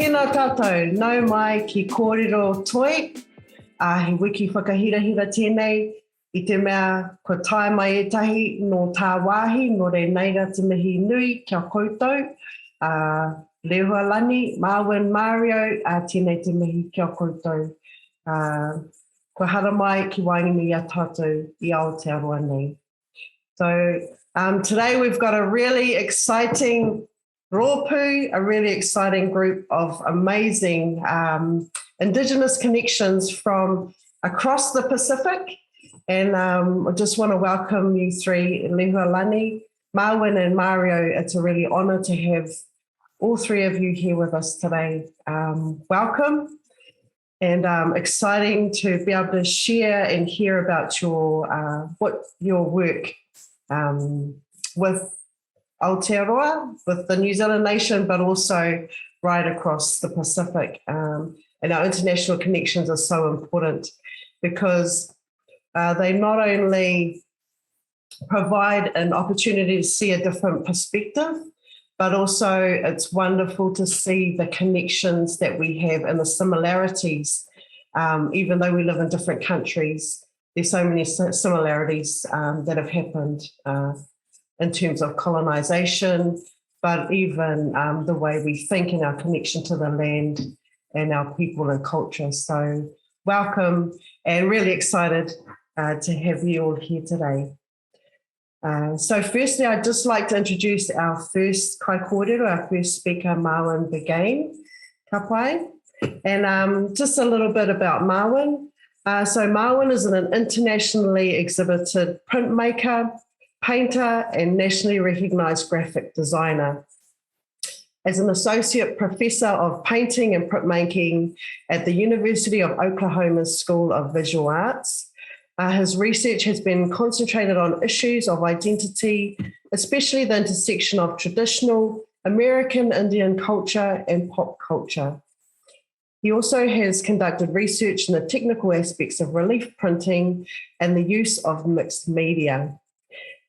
Tēnā tātou, nau mai ki kōrero toi, he wiki whakahirahira tēnei, I te mea ko tae mai etahi no tā wāhi, no re neira te mihi nui kia koutou, Lehuanani, Marwin, Mario, tēnei te mihi kia koutou. Ko hara mai ki waingi a tātou I Aotearoa nei. So today we've got a really exciting rōpū, a really exciting group of amazing Indigenous connections from across the Pacific. And I just want to welcome you three, Lehuanani, Marwin and Mario. It's a really honour to have all three of you here with us today. Welcome, and exciting to be able to share and hear about your work with Aotearoa, with the New Zealand nation, but also right across the Pacific. And our international connections are so important because they not only provide an opportunity to see a different perspective, but also it's wonderful to see the connections that we have and the similarities. Even though we live in different countries, there's so many similarities that have happened in terms of colonization, but even the way we think and our connection to the land and our people and culture. So welcome and really excited to have you all here today. So firstly, I'd just like to introduce our first kai kōrero, our first speaker, Marwin Bagaye, ka pai. And just a little bit about Marwin. So Marwin is an internationally exhibited printmaker, painter, and nationally recognised graphic designer. As an associate professor of painting and printmaking at the University of Oklahoma's School of Visual Arts, his research has been concentrated on issues of identity, especially the intersection of traditional American Indian culture and pop culture. He also has conducted research in the technical aspects of relief printing and the use of mixed media.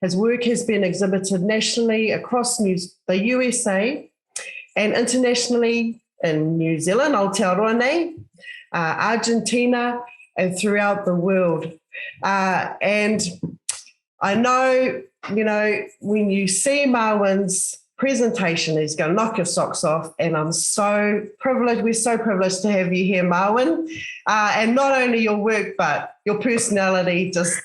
His work has been exhibited nationally across the USA and internationally in New Zealand, Aotearoa nei, Argentina, and throughout the world. And I know, when you see Marwin's presentation, he's going to knock your socks off. And I'm so privileged, we're so privileged to have you here, Marwin. And not only your work, but your personality just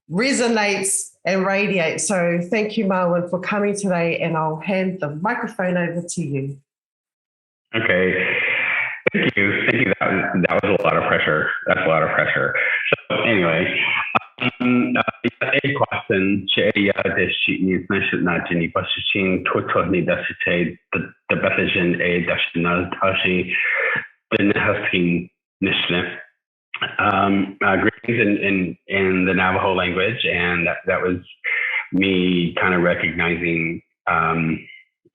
resonates and radiates. So thank you, Marwin, for coming today. And I'll hand the microphone over to you. Okay. Thank you. That was a lot of pressure. That's a lot of pressure. So anyway, question greetings in the Navajo language, and that was me kind of recognizing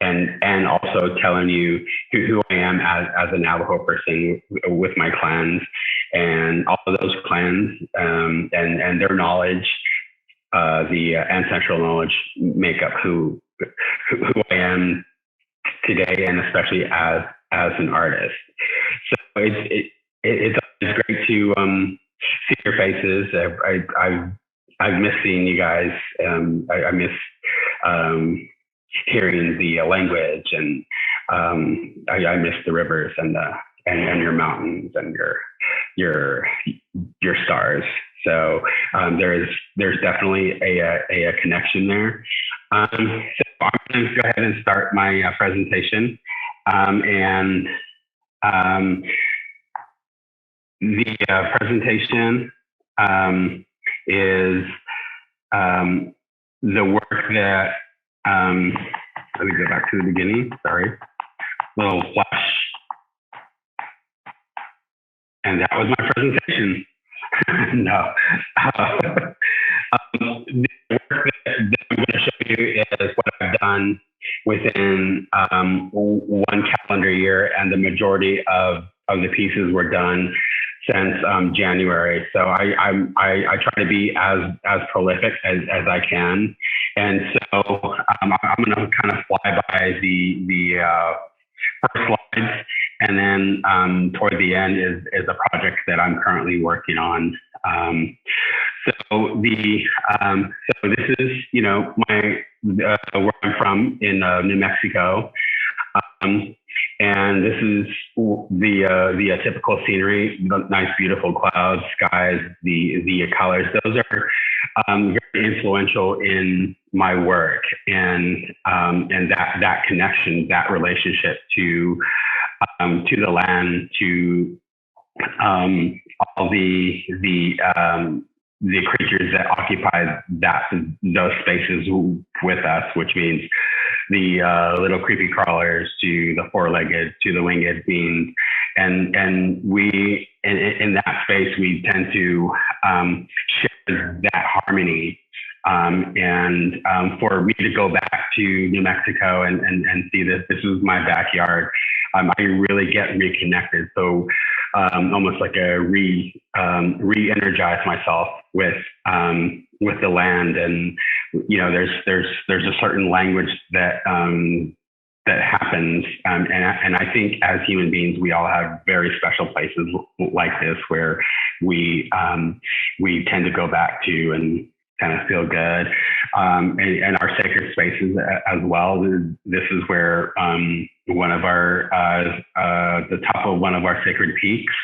and also telling you who I am as a Navajo person with my clans and all of those clans and their knowledge, the ancestral knowledge make up who I am today, and especially as an artist. So it's great to see your faces. I've missed seeing you guys. I miss hearing the language, and I miss the rivers and your mountains and your stars. So there's definitely a connection there. So I'm going to go ahead and start my presentation, and the presentation is the work that, let me go back to the beginning, sorry, little flash. And that was my presentation. No. The work that I'm going to show you is what I've done within one calendar year, and the majority of the pieces were done since January. So I try to be as prolific as I can, and so I'm going to kind of fly by the first slides, and then toward the end is a project that I'm currently working on. So this is, you know, my where I'm from in New Mexico. And this is the typical scenery, nice, beautiful clouds, skies, the colors. Those are very influential in my work, and that connection, that relationship to the land, to all the creatures that occupy those spaces with us, which means the little creepy crawlers to the four-legged to the winged beings, and we in that space we tend to share that harmony. And for me to go back to New Mexico and see this is my backyard. I really get reconnected. So almost like a re-energize myself with the land. And you know, there's a certain language that happens, and I think as human beings we all have very special places like this where we tend to go back to and kind of feel good, and our sacred spaces as well. This is where one of our the top of one of our sacred peaks.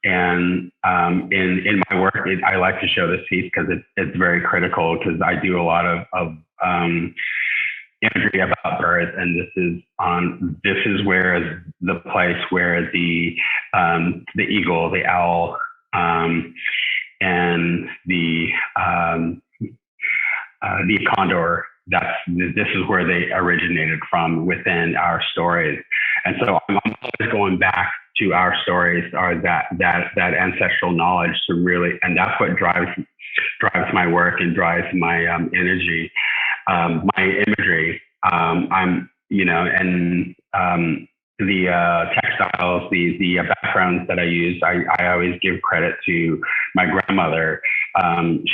And in my work, I like to show this piece because it's very critical, because I do a lot of imagery about birds, and this is where the place where the eagle, the owl, and the condor, this is where they originated from within our stories. And so I'm always going back to our stories, or that ancestral knowledge to really, and that's what drives my work and drives my energy, my imagery. I'm, you know, and the textiles, the backgrounds that I use, I always give credit to my grandmother.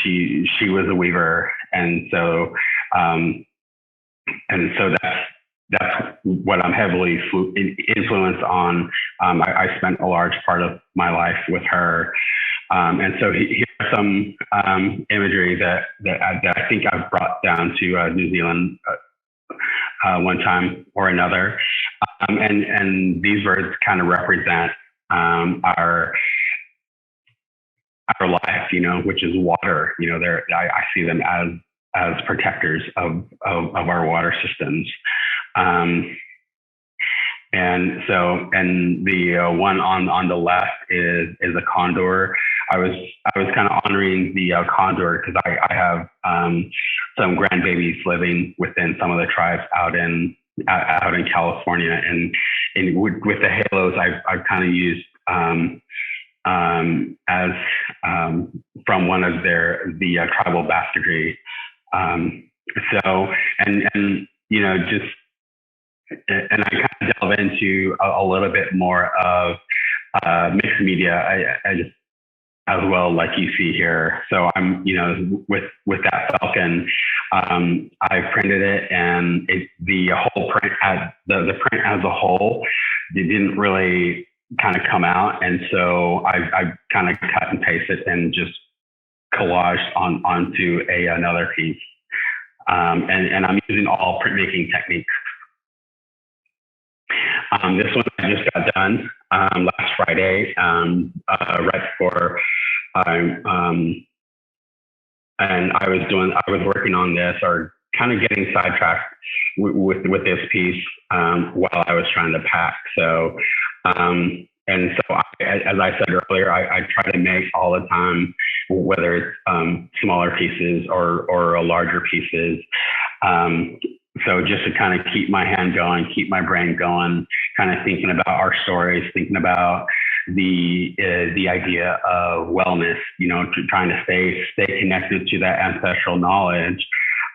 She was a weaver, and so that's what I'm heavily influenced on. I spent a large part of my life with her, and so here's some imagery that I think I've brought down to New Zealand one time or another, and these birds kind of represent our life, you know, which is water. You know, I see them as protectors of our water systems. And so, and the one on the left is a condor. I was kind of honoring the condor because I have some grandbabies living within some of the tribes out in California, and with the halos, I've kind of used as from one of the tribal basketry. So and you know, just, and I kind of delve into a little bit more of mixed media. I just, as well, like you see here. So I'm, you know, with that falcon, I printed it, and the whole print, the print as a whole, it didn't really kind of come out, and so I kind of cut and pasted and just collaged onto another piece. And I'm using all printmaking techniques. This one I just got done last Friday, right before, and I was working on this, or kind of getting sidetracked with this piece while I was trying to pack. So, and so as I said earlier, I try to make all the time, whether it's smaller pieces or larger pieces. So just to kind of keep my hand going, keep my brain going, kind of thinking about our stories, thinking about the idea of wellness, you know, trying to stay connected to that ancestral knowledge,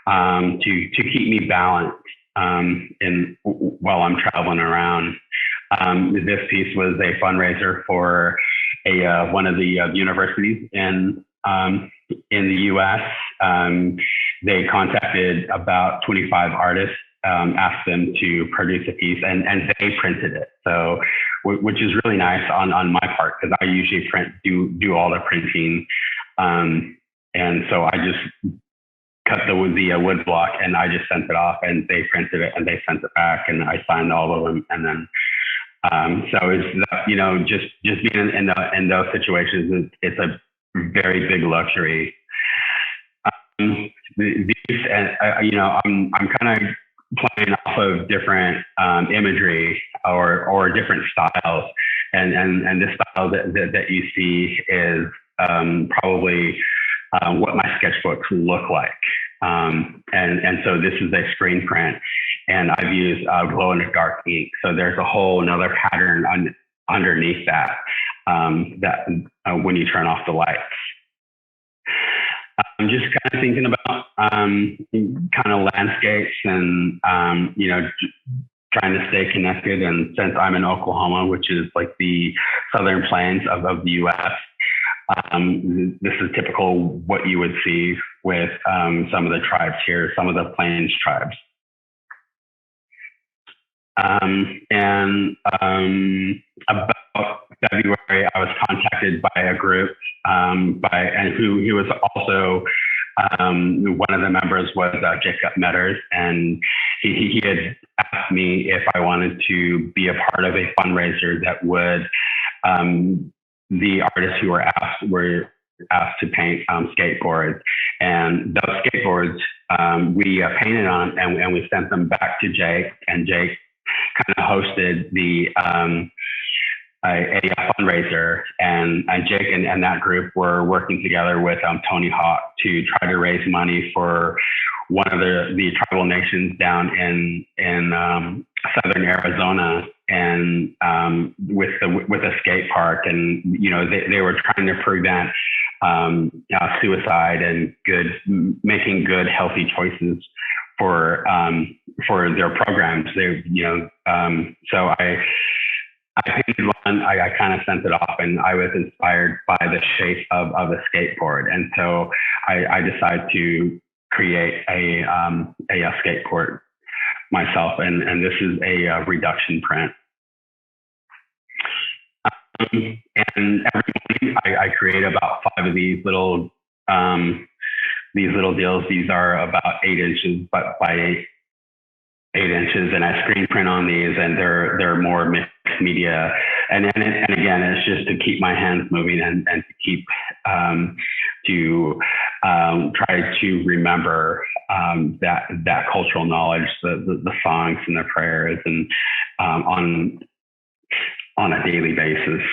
to keep me balanced while I'm traveling around. This piece was a fundraiser for one of the universities in the U.S. They contacted about 25 artists, asked them to produce a piece, and they printed it. So, which is really nice on my part, because I usually do all the printing, and so I just cut the wood block and I just sent it off, and they printed it and they sent it back, and I signed all of them, and then. So it's just being in those situations, it's a very big luxury. These, and I'm kind of playing off of different imagery or different styles, and this style that you see is probably what my sketchbooks look like. And so this is a screen print, and I've used glow in the dark ink. So there's a whole another pattern underneath that, when you turn off the lights. I'm just kind of thinking about kind of landscapes and, trying to stay connected. And since I'm in Oklahoma, which is like the southern plains of the U.S., this is typical what you would see with some of the tribes here, some of the plains tribes. And about February, I was contacted by a group, and who was also one of the members was Jacob Metters, and he had asked me if I wanted to be a part of a fundraiser that would the artists who were asked to paint skateboards, and those skateboards we painted on, and we sent them back to Jake, and Jake kind of hosted a fundraiser, and Jake and that group were working together with Tony Hawk to try to raise money for one of the tribal nations down in southern Arizona, and with a skate park, and they were trying to prevent suicide and making good healthy choices for their programs. So I painted one. I kind of sent it off, and I was inspired by the shape of a skateboard, and so I decided to create a skateboard myself, and this is a reduction print. And every morning I create about 5 of these little deals. These are about 8 inches by 8 inches, and I screen print on these, and they're more mixed media. And again, it's just to keep my hands moving and to keep try to remember that cultural knowledge, the songs and the prayers, and on a daily basis.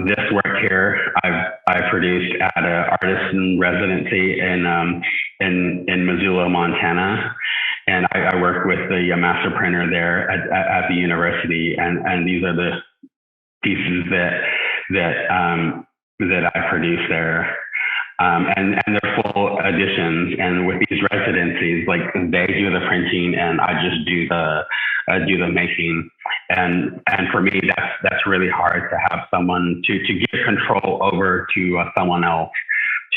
This work here, I produced at an artist in residency in Missoula, Montana, and I worked with the master printer there at the university, and these are the pieces that I produced there. And they're full editions, and with these residencies, like they do the printing and I just do the making, and for me that's really hard to have someone to give control over to someone else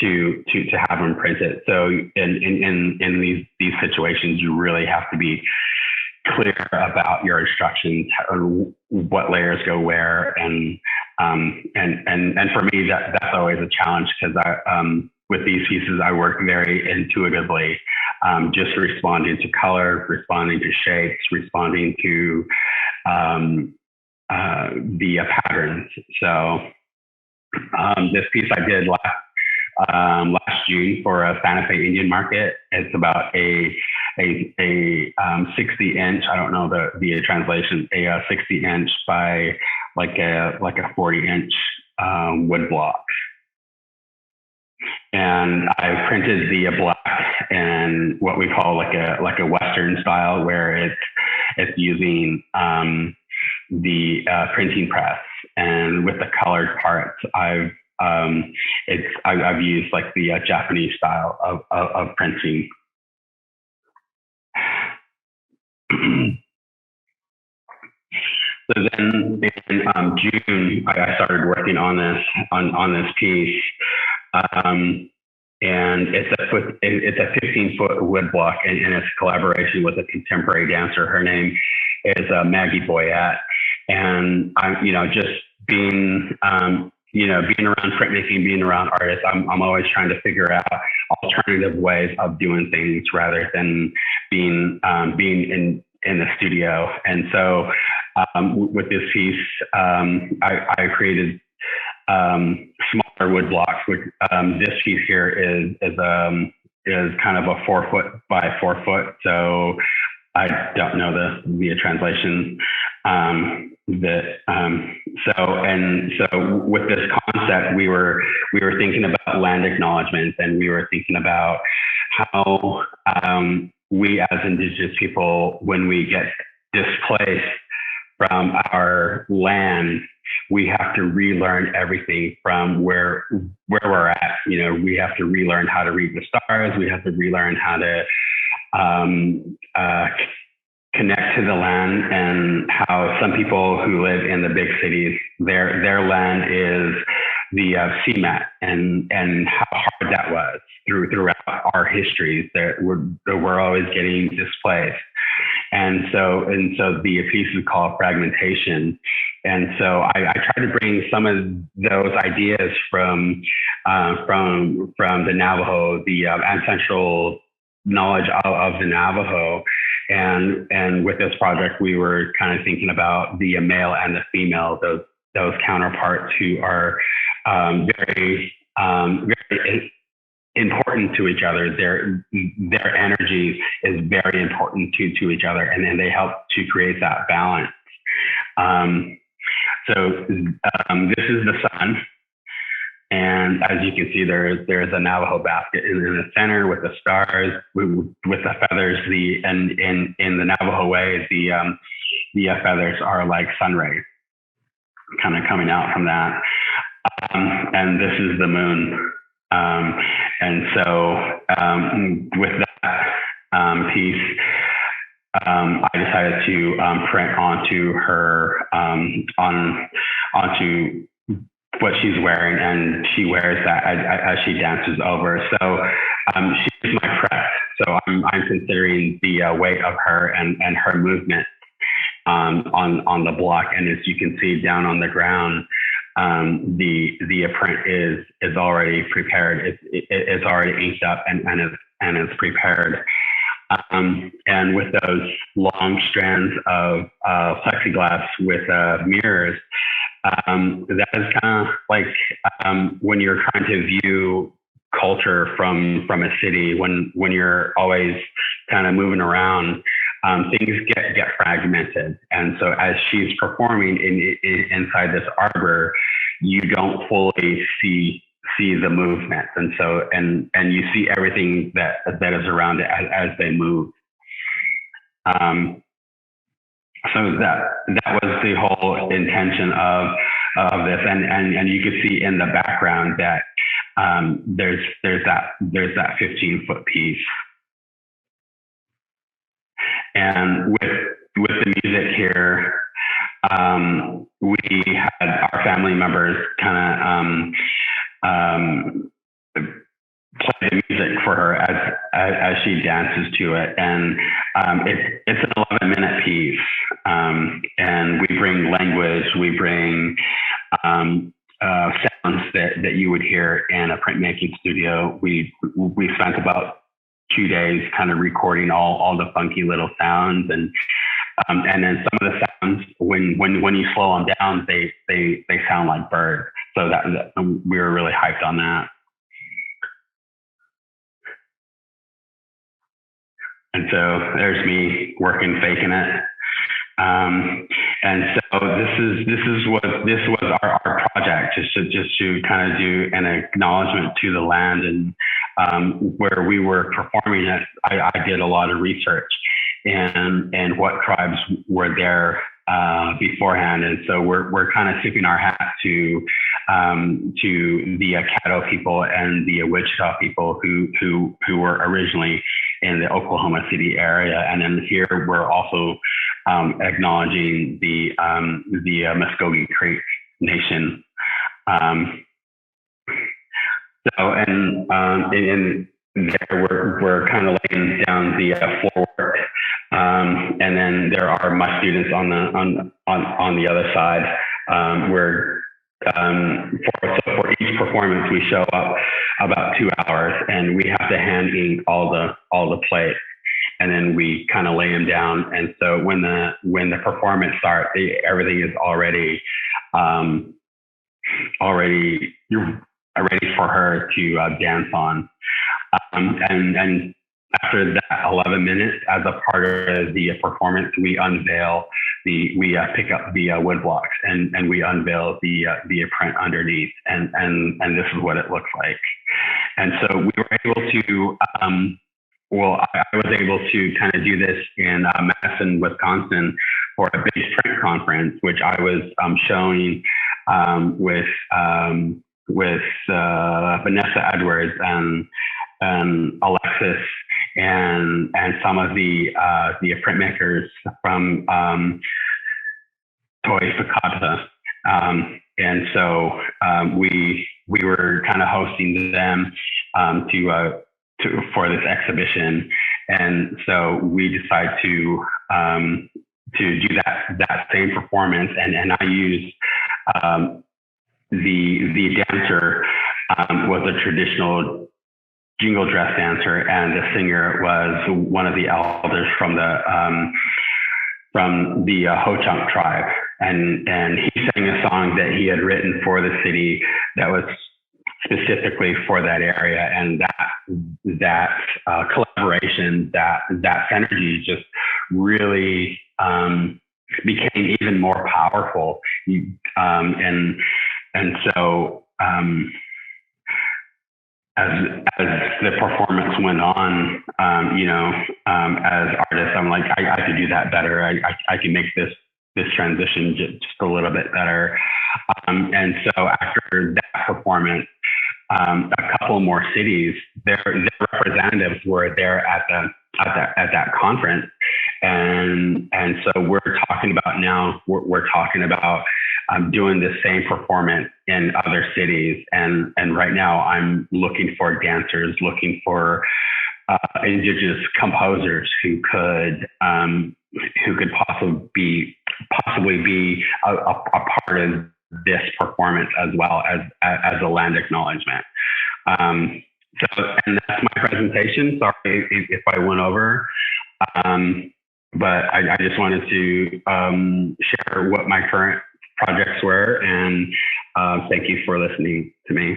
to have them print it. So in these situations, you really have to be clear about your instructions, what layers go where, and for me that's always a challenge, because with these pieces I work very intuitively, just responding to color, responding to shapes, responding to the patterns. So this piece I did last June for a Santa Fe Indian market. It's about a 60 inch, I don't know the translation, a 60 inch by like a 40 inch wood block. And I printed the black in what we call like a Western style, where it's using the printing press, and with the colored parts, I've used like the Japanese style of printing. So then in June, I started working on this piece, and it's a 15-foot wood block, and it's a collaboration with a contemporary dancer. Her name is Maggie Boyette, and I'm just being being around printmaking, being around artists. I'm always trying to figure out alternative ways of doing things rather than being in the studio. And so with this piece, I created smaller wood blocks. This piece here is kind of a 4 foot by 4 foot. So I don't know the translation. So with this concept, we were thinking about land acknowledgement, and we were thinking about how we as Indigenous people, when we get displaced from our land, we have to relearn everything from where we're at. We have to relearn how to read the stars. We have to relearn how to connect to the land, and how some people who live in the big cities, their land is the CMAT, and how hard that was throughout our histories, that we're always getting displaced. And so the piece is called Fragmentation. And so I try to bring some of those ideas from the Navajo, the ancestral knowledge of the Navajo. And with this project, we were kind of thinking about the male and the female, those counterparts who are very important to each other. Their energy is very important to each other, and then they help to create that balance. So this is the sun. And as you can see, there's a Navajo basket in the center with the stars, with the feathers. In the Navajo way, the feathers are like sun rays, kind of coming out from that. And this is the moon. And so with that piece, I decided to print onto her onto what she's wearing, and she wears that as she dances over. So she's my press. So I'm considering the weight of her and her movement on the block. And as you can see down on the ground, the print is already prepared. It's already inked up and is prepared. And with those long strands of plexiglass with mirrors, that is kind of like when you're trying to view culture from a city, when you're always kind of moving around, things get fragmented. And so as she's performing inside this arbor, you don't fully see the movement, and so and you see everything that is around it as they move. So that was the whole intention of this, and you could see in the background that there's that 15-foot piece, and with the music here, we had our family members kind of play the music for her as she dances to it, and it's an 11-minute piece, and we bring language, we bring sounds that you would hear in a printmaking studio. We spent about 2 days kind of recording all the funky little sounds, and then some of the sounds, when you slow them down, they sound like birds. So that we were really hyped on that. And so there's me working, faking it. And so this was our project, just to kind of do an acknowledgement to the land. And where we were performing it, I did a lot of research and what tribes were there beforehand. And so we're kind of tipping our hat to the Caro people and the Wichita people who were originally in the Oklahoma City area. And then here we're also acknowledging the Muskogee Creek Nation. In there we're kind of laying down the floor, and then there are my students on the other side. For each performance, we show up about 2 hours, and we have to hand ink all the plates, and then we kind of lay them down. And so when the performance starts, everything is already ready for her to dance on. And after that 11 minutes, as a part of the performance, we pick up the wood blocks and we unveil the print underneath, and this is what it looks like. And so we were able to, I was able to kind of do this in Madison, Wisconsin, for a big print conference, which I was showing with Vanessa Edwards and Alexis and some of the printmakers from Toi Whakaata. And so we were kind of hosting them for this exhibition, and so we decided to do that same performance, and I used the dancer was a traditional jingle dress dancer, and the singer was one of the elders from the Ho-Chunk tribe, and he sang a song that he had written for the city that was specifically for that area, and that collaboration, that synergy just really became even more powerful, and so as the performance went on, as artists, I'm like, I could do that better. I can make this transition just a little bit better. And so after that performance, a couple more cities, their representatives were there at that conference, and so we're talking about doing the same performance in other cities, and right now I'm looking for dancers, looking for indigenous composers who could possibly be a part of this performance as well as a land acknowledgement. And that's my presentation. Sorry if I went over, but I just wanted to share what my current projects were, and thank you for listening to me.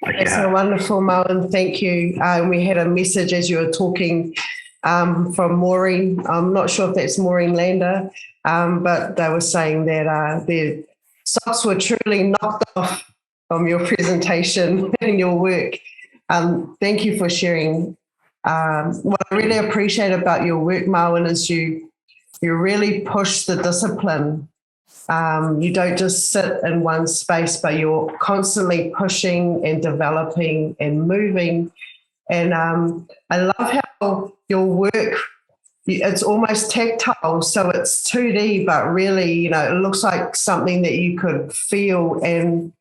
That's so wonderful, Marwin. Thank you. We had a message as you were talking from Maureen. I'm not sure if that's Maureen Lander, but they were saying that their socks were truly knocked off from your presentation and your work. Thank you for sharing. What I really appreciate about your work, Marwin, is you really push the discipline. You don't just sit in one space, but you're constantly pushing and developing and moving. And I love how your work, it's almost tactile, so it's 2D, but really, it looks like something that you could feel. And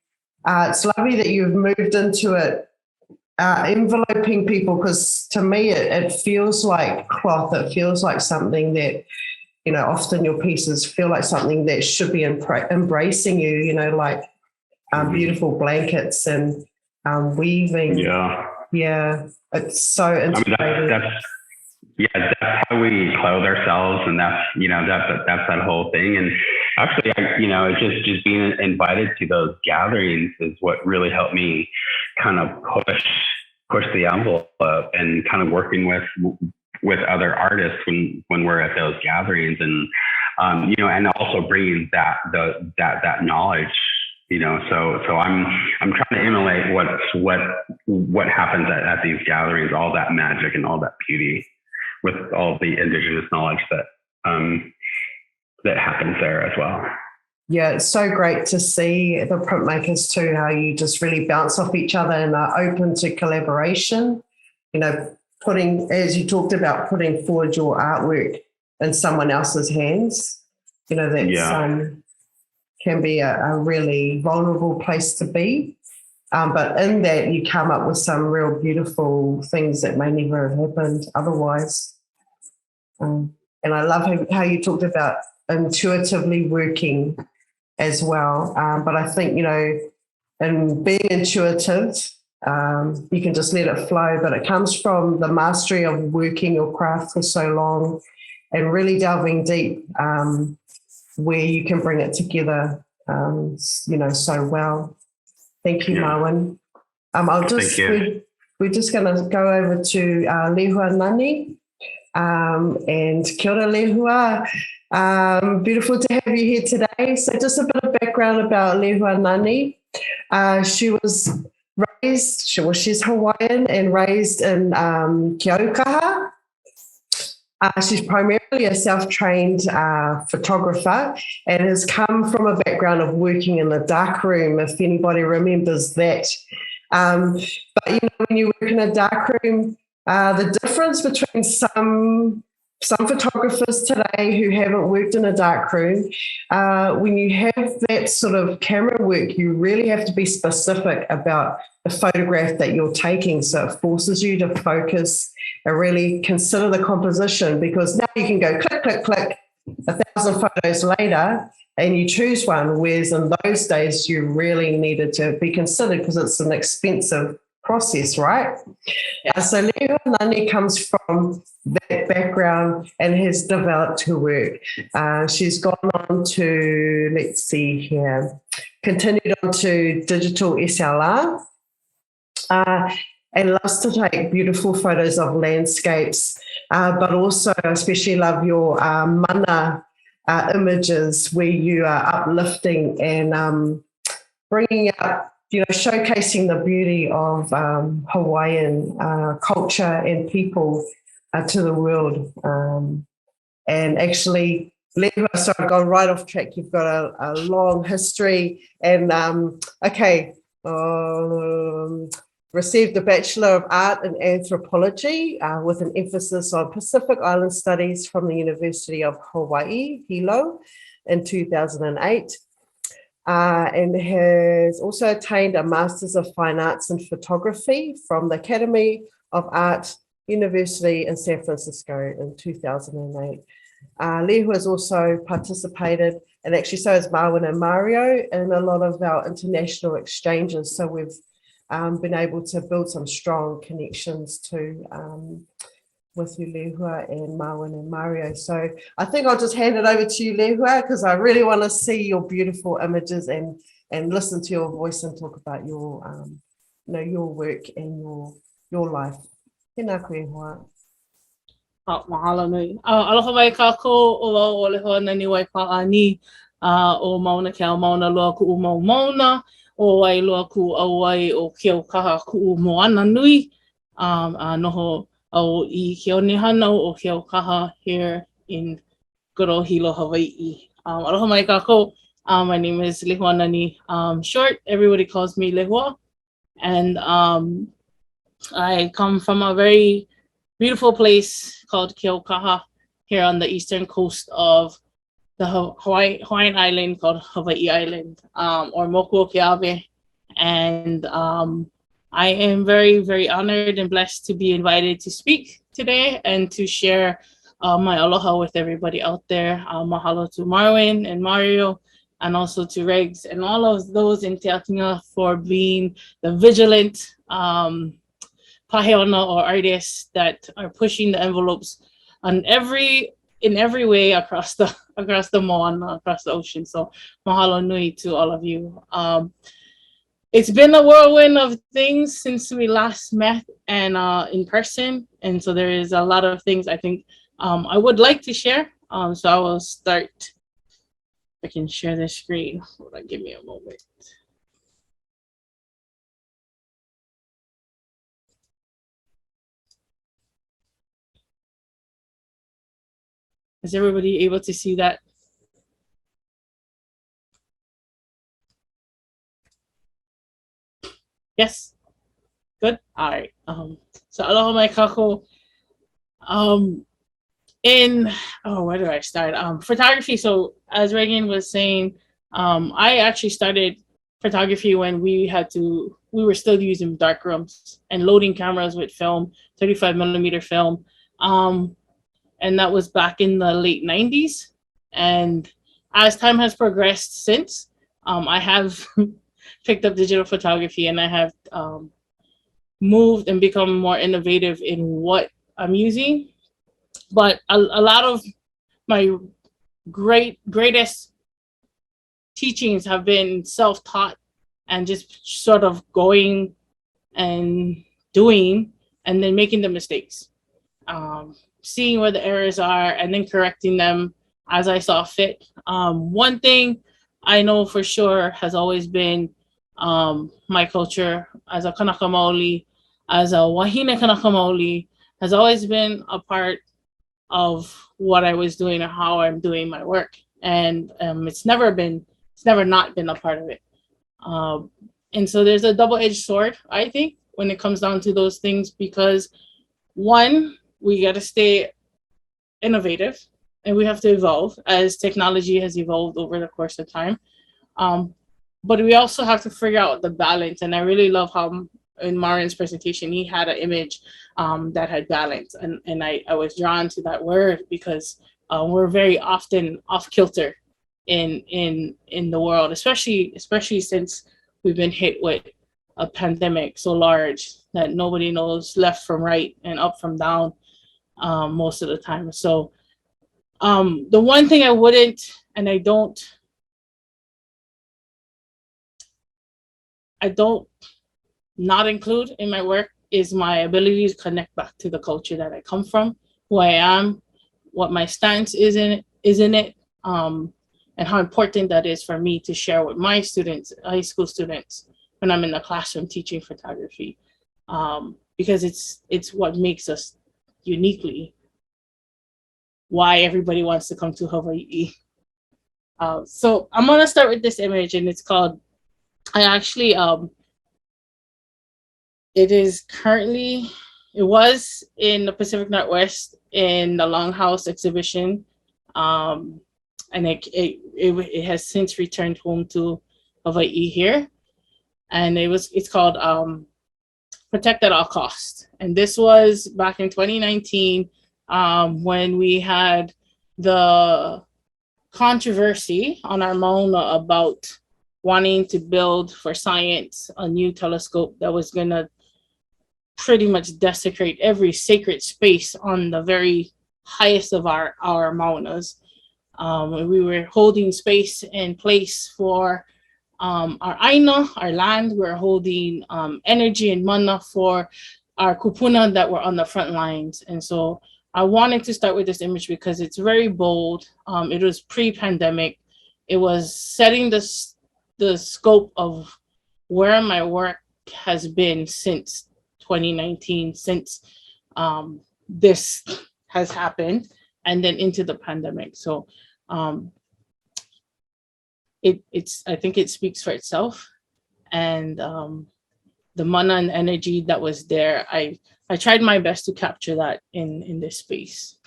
it's lovely that you've moved into it, enveloping people, because to me it feels like cloth. It feels like something that, often your pieces feel like something that should be embracing you, like beautiful blankets and weaving. Yeah, it's so integrated. That's how we clothe ourselves, and that's that whole thing. And actually, it's just being invited to those gatherings is what really helped me kind of push the envelope and kind of working with other artists when we're at those gatherings, and and also bringing that knowledge. So I'm trying to emulate what happens at these gatherings, all that magic and all that beauty, with all the indigenous knowledge that happens there as well. Yeah, it's so great to see the printmakers too, how you just really bounce off each other and are open to collaboration. As you talked about, putting forward your artwork in someone else's hands. You know, that's can be a really vulnerable place to be. But in that, you come up with some real beautiful things that may never have happened otherwise. And I love how you talked about intuitively working as well. But I think, you know, in being intuitive, you can just let it flow, but it comes from the mastery of working your craft for so long and really delving deep where you can bring it together, you know, so well. Thank you, Marwin. We're just going to go over to Lehuanani and kia ora Lehua. Beautiful to have you here today. So just a bit of background about Lehuanani. She's Hawaiian and raised in Keaukaha. She's primarily a self-trained photographer and has come from a background of working in the darkroom, if anybody remembers that. But you know, when you work in a darkroom, the difference between some photographers today who haven't worked in a darkroom, when you have that sort of camera work, you really have to be specific about the photograph that you're taking. So it forces you to focus and really consider the composition, because now you can go click, click, click 1,000 photos later and you choose one, whereas in those days you really needed to be considered because it's an expensive process, right? So Lehuanani comes from that background and has developed her work. She's gone on to, let's see here, continued on to digital SLR, and loves to take beautiful photos of landscapes, but also especially love your mana images where you are uplifting and bringing up, you know, showcasing the beauty of Hawaiian culture and people to the world. And actually, so I've gone right off track. You've got a long history and, received a Bachelor of Art in Anthropology with an emphasis on Pacific Island Studies from the University of Hawaii, Hilo, in 2008. And has also attained a Master's of Fine Arts in Photography from the Academy of Art University in San Francisco in 2008. Lehu has also participated, and actually so has Marwin and Mario, in a lot of our international exchanges. So we've been able to build some strong connections too with you, Lehua, and Marwin and Mario. So I think I'll just hand it over to you, Lehua, because I really want to see your beautiful images and listen to your voice and talk about your your work and your life. Tēnā koe hoa. Mahalo nui. Aloha mai kākou o Lehuanani Waipa ani o mauna ke au mauna loa ku'u mau mauna o wai loa ku au wai o Keaukaha ku'u moana nui. Noho au I ke onihana o Keaukaha here in good old Hilo, Hawaii. Aloha mai kākou. My name is Lehuanani. Short, everybody calls me Lehua. And I come from a very beautiful place called Keaukaha here on the eastern coast of the Hawaiian island called Hawaii Island, or Moku o Keawe. And I am very, very honored and blessed to be invited to speak today and to share my aloha with everybody out there. Mahalo to Marwin and Mario, and also to Regs and all of those in Te Atinga for being the vigilant paheona or artists that are pushing the envelopes in every way across the moana, across the ocean. So mahalo nui to all of you. It's been a whirlwind of things since we last met and in person, and so there is a lot of things I think I would like to share. So I will start. I can share the screen. Hold on, give me a moment. Is everybody able to see that? Yes? Good? All right. So aloha mai kākou. where do I start? Photography. So as Reagan was saying, I actually started photography when we were still using dark rooms and loading cameras with film, 35 millimeter film. And that was back in the late 90s. And as time has progressed since, I have picked up digital photography, and I have moved and become more innovative in what I'm using. But a lot of my greatest teachings have been self-taught and just sort of going and doing and then making the mistakes, seeing where the errors are and then correcting them as I saw fit. One thing I know for sure has always been my culture as a Kanaka Maoli, as a Wahine Kanaka Maoli, has always been a part of what I was doing or how I'm doing my work. And it's never not been a part of it. And so there's a double-edged sword, I think, when it comes down to those things, because one, we got to stay innovative and we have to evolve as technology has evolved over the course of time. But we also have to figure out the balance. And I really love how in Marwin's presentation, he had an image that had balance. And I was drawn to that word because we're very often off kilter in the world, especially since we've been hit with a pandemic so large that nobody knows left from right and up from down most of the time. So the one thing I wouldn't, and I don't not include in my work is my ability to connect back to the culture that I come from, who I am, what my stance is in it, and how important that is for me to share with my students, high school students, when I'm in the classroom teaching photography, because it's what makes us uniquely why everybody wants to come to Hawaii. So I'm gonna start with this image, and it's called, it was in the Pacific Northwest in the Longhouse exhibition. And it has since returned home to Hawaii here. And it's called Protect at All Costs. And this was back in 2019 when we had the controversy on our mauna about wanting to build for science a new telescope that was going to pretty much desecrate every sacred space on the very highest of our maunas. We were holding space and place for our aina, our land. We were holding energy and mana for our kupuna that were on the front lines. And so I wanted to start with this image because it's very bold. It was pre-pandemic. It was setting the scope of where my work has been since 2019, since this has happened, and then into the pandemic. So I think it speaks for itself. And the mana and energy that was there, I tried my best to capture that in this space.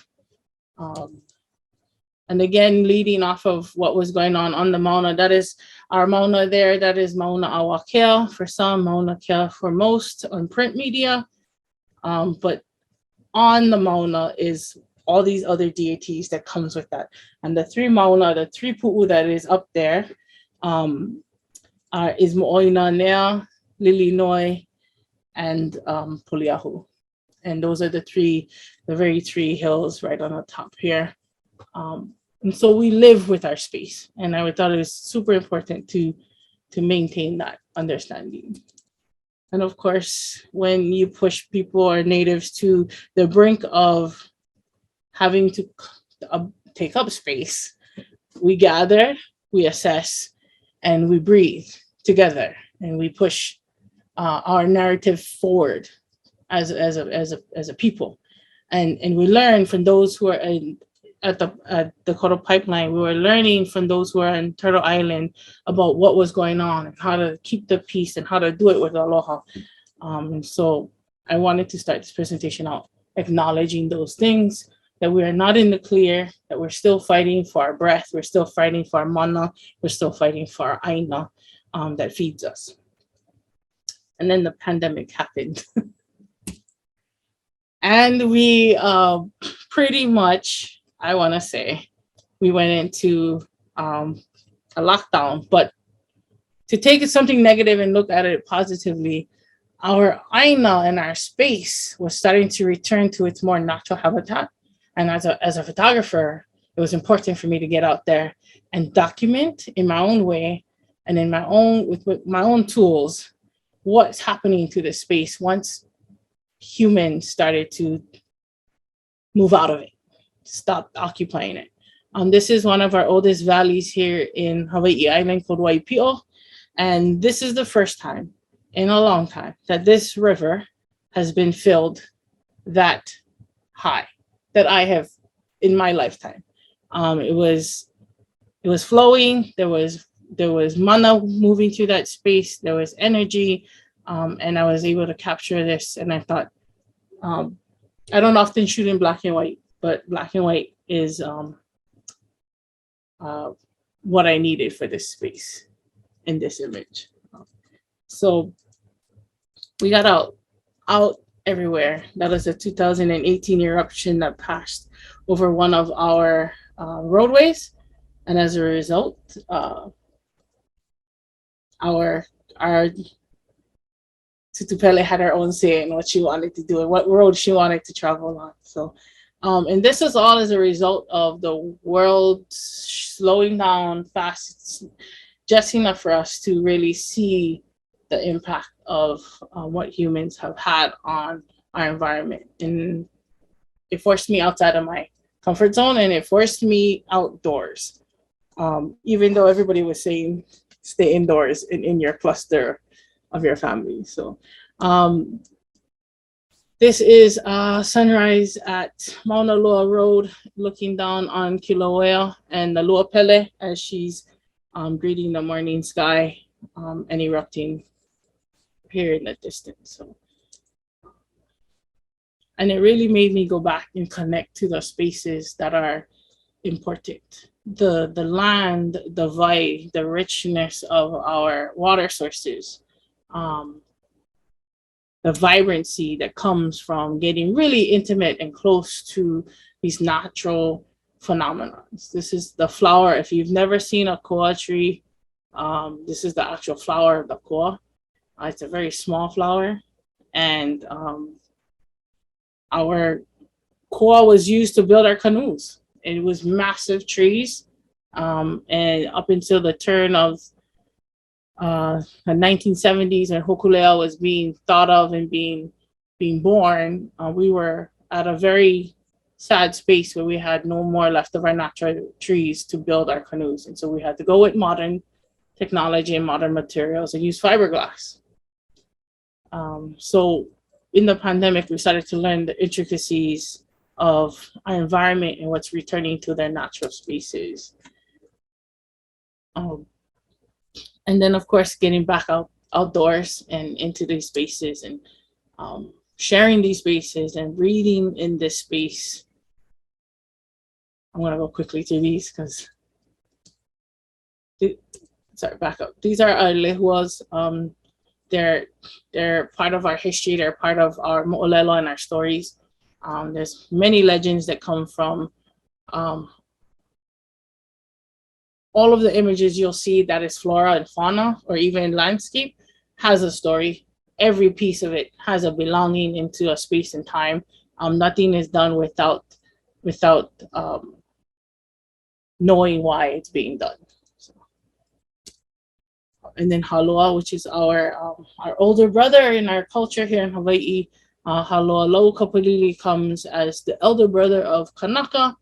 And again, leading off of what was going on the mauna, that is our mauna there, that is mauna awakea for some, mauna kea for most on print media. But on the mauna is all these other deities that comes with that. And the three mauna, the three pu'u that is up there is Mo'oina Nea, Lilinoi, and Puliahu. And those are the very three hills right on the top here. And so we live with our space. And I thought it was super important to maintain that understanding. And of course, when you push people or natives to the brink of having to take up space, we gather, we assess, and we breathe together, and we push our narrative forward as a people, and we learn from those who are at the Kōrero pipeline. We were learning from those who are in Turtle Island about what was going on and how to keep the peace and how to do it with aloha. So I wanted to start this presentation out acknowledging those things, that we are not in the clear, that we're still fighting for our breath, we're still fighting for our mana, we're still fighting for our aina that feeds us. And then the pandemic happened. And we pretty much, I want to say, we went into a lockdown. But to take something negative and look at it positively, our aina and our space was starting to return to its more natural habitat. And as a photographer, it was important for me to get out there and document in my own way and in my own with my own tools what's happening to the space once humans started to move out of it, stop occupying it. This is one of our oldest valleys here in Hawaii Island called Waipa. And this is the first time in a long time that this river has been filled that high that I have in my lifetime. It was flowing. There was mana moving through that space. There was energy, and I was able to capture this. And I thought, I don't often shoot in black and white, but black and white is what I needed for this space in this image. So we got out everywhere. That was a 2018 eruption that passed over one of our roadways. And as a result, our Tutupele had her own say in what she wanted to do and what road she wanted to travel on. So, and this is all as a result of the world slowing down fast. It's just enough for us to really see the impact of what humans have had on our environment. And it forced me outside of my comfort zone, and it forced me outdoors. Even though everybody was saying stay indoors in your cluster of your family. So this is sunrise at Mauna Loa Road, looking down on Kilauea and the Luapele as she's greeting the morning sky and erupting here in the distance. So, and it really made me go back and connect to the spaces that are important. The land, the vibe, the richness of our water sources, the vibrancy that comes from getting really intimate and close to these natural phenomena. This is the flower. If you've never seen a koa tree, this is the actual flower of the koa. It's a very small flower, and our koa was used to build our canoes. It was massive trees, and up until the turn of the 1970s, when Hokulea was being thought of and being born, we were at a very sad space where we had no more left of our natural trees to build our canoes, and so we had to go with modern technology and modern materials and use fiberglass. So in the pandemic, we started to learn the intricacies of our environment and what's returning to their natural spaces. And then, of course, getting back outdoors and into these spaces and sharing these spaces and breathing in this space. I'm going to go quickly through these because, sorry, back up. These are our lehuas. They're part of our history. They're part of our mo'olelo and our stories. There's many legends that come from all of the images you'll see that is flora and fauna or even landscape has a story. Every piece of it has a belonging into a space and time. Nothing is done without knowing why it's being done. So. And then Haloa, which is our older brother in our culture here in Hawaii. Haloa Lau Kapalili comes as the elder brother of Kanaka.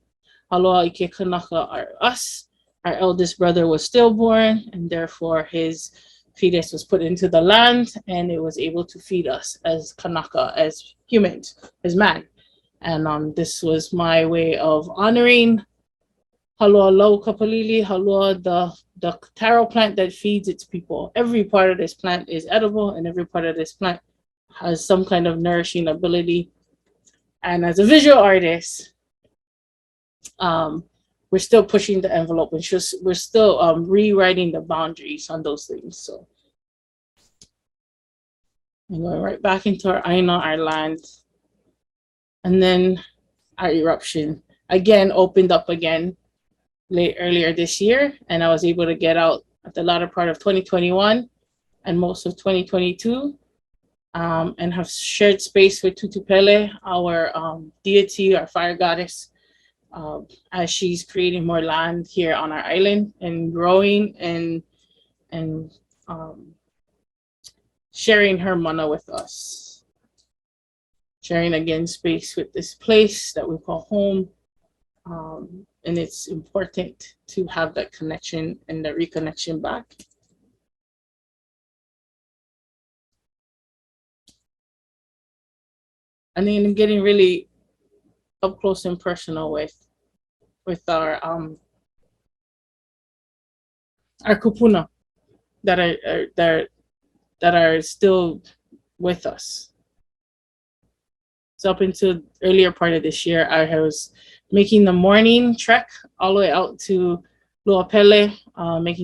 Haloa Ike Kanaka are us. Our eldest brother was stillborn, and therefore his fetus was put into the land, and it was able to feed us as Kanaka, as humans, as man. And this was my way of honoring Haloa Lau Kapalili, Haloa, the taro plant that feeds its people. Every part of this plant is edible, and every part of this plant has some kind of nourishing ability. And as a visual artist, we're still pushing the envelope, and we're still rewriting the boundaries on those things. So and going right back into our Aina, our land, and then our eruption again opened up again earlier this year, and I was able to get out at the latter part of 2021 and most of 2022, and have shared space with Tutupele, our deity, our fire goddess, as she's creating more land here on our island and growing and sharing her mana with us. Sharing again space with this place that we call home. And it's important to have that connection and the reconnection back. And then getting really up close and personal with our kupuna that are still with us. So up until earlier part of this year, I was making the morning trek all the way out to Luapele,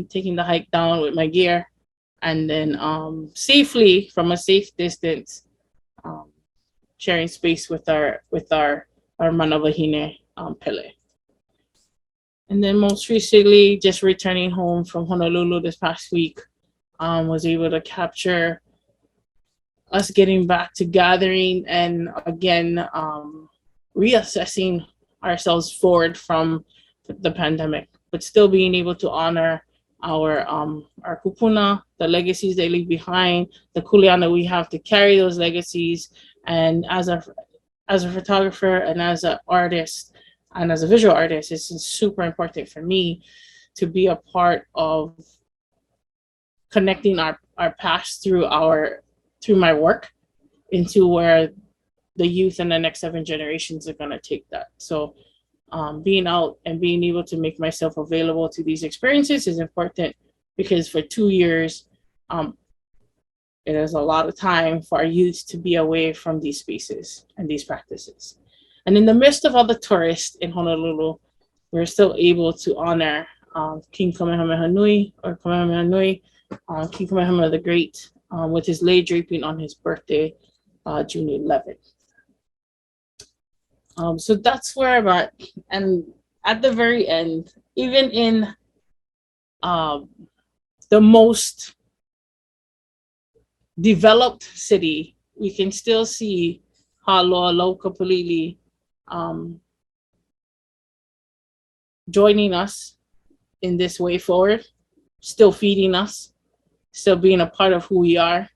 taking the hike down with my gear, and then safely from a safe distance, sharing space with our Manavahine Pele. And then most recently, just returning home from Honolulu this past week, was able to capture us getting back to gathering and again reassessing ourselves forward from the pandemic, but still being able to honor our kupuna, the legacies they leave behind, the kuleana we have to carry those legacies. And as a photographer and as an artist and as a visual artist, it's super important for me to be a part of connecting our past through my work into where the youth and the next 7 generations are going to take that. So being out and being able to make myself available to these experiences is important, because for 2 years, it is a lot of time for our youth to be away from these spaces and these practices. And in the midst of all the tourists in Honolulu, we're still able to honor King Kamehameha Nui, or Kamehameha Nui, King Kamehameha the Great, with his lei draping on his birthday, June 11th. So that's where I'm at. And at the very end, even in the most developed city, we can still see Haloa Laukapalili joining us in this way forward, still feeding us, still being a part of who we are.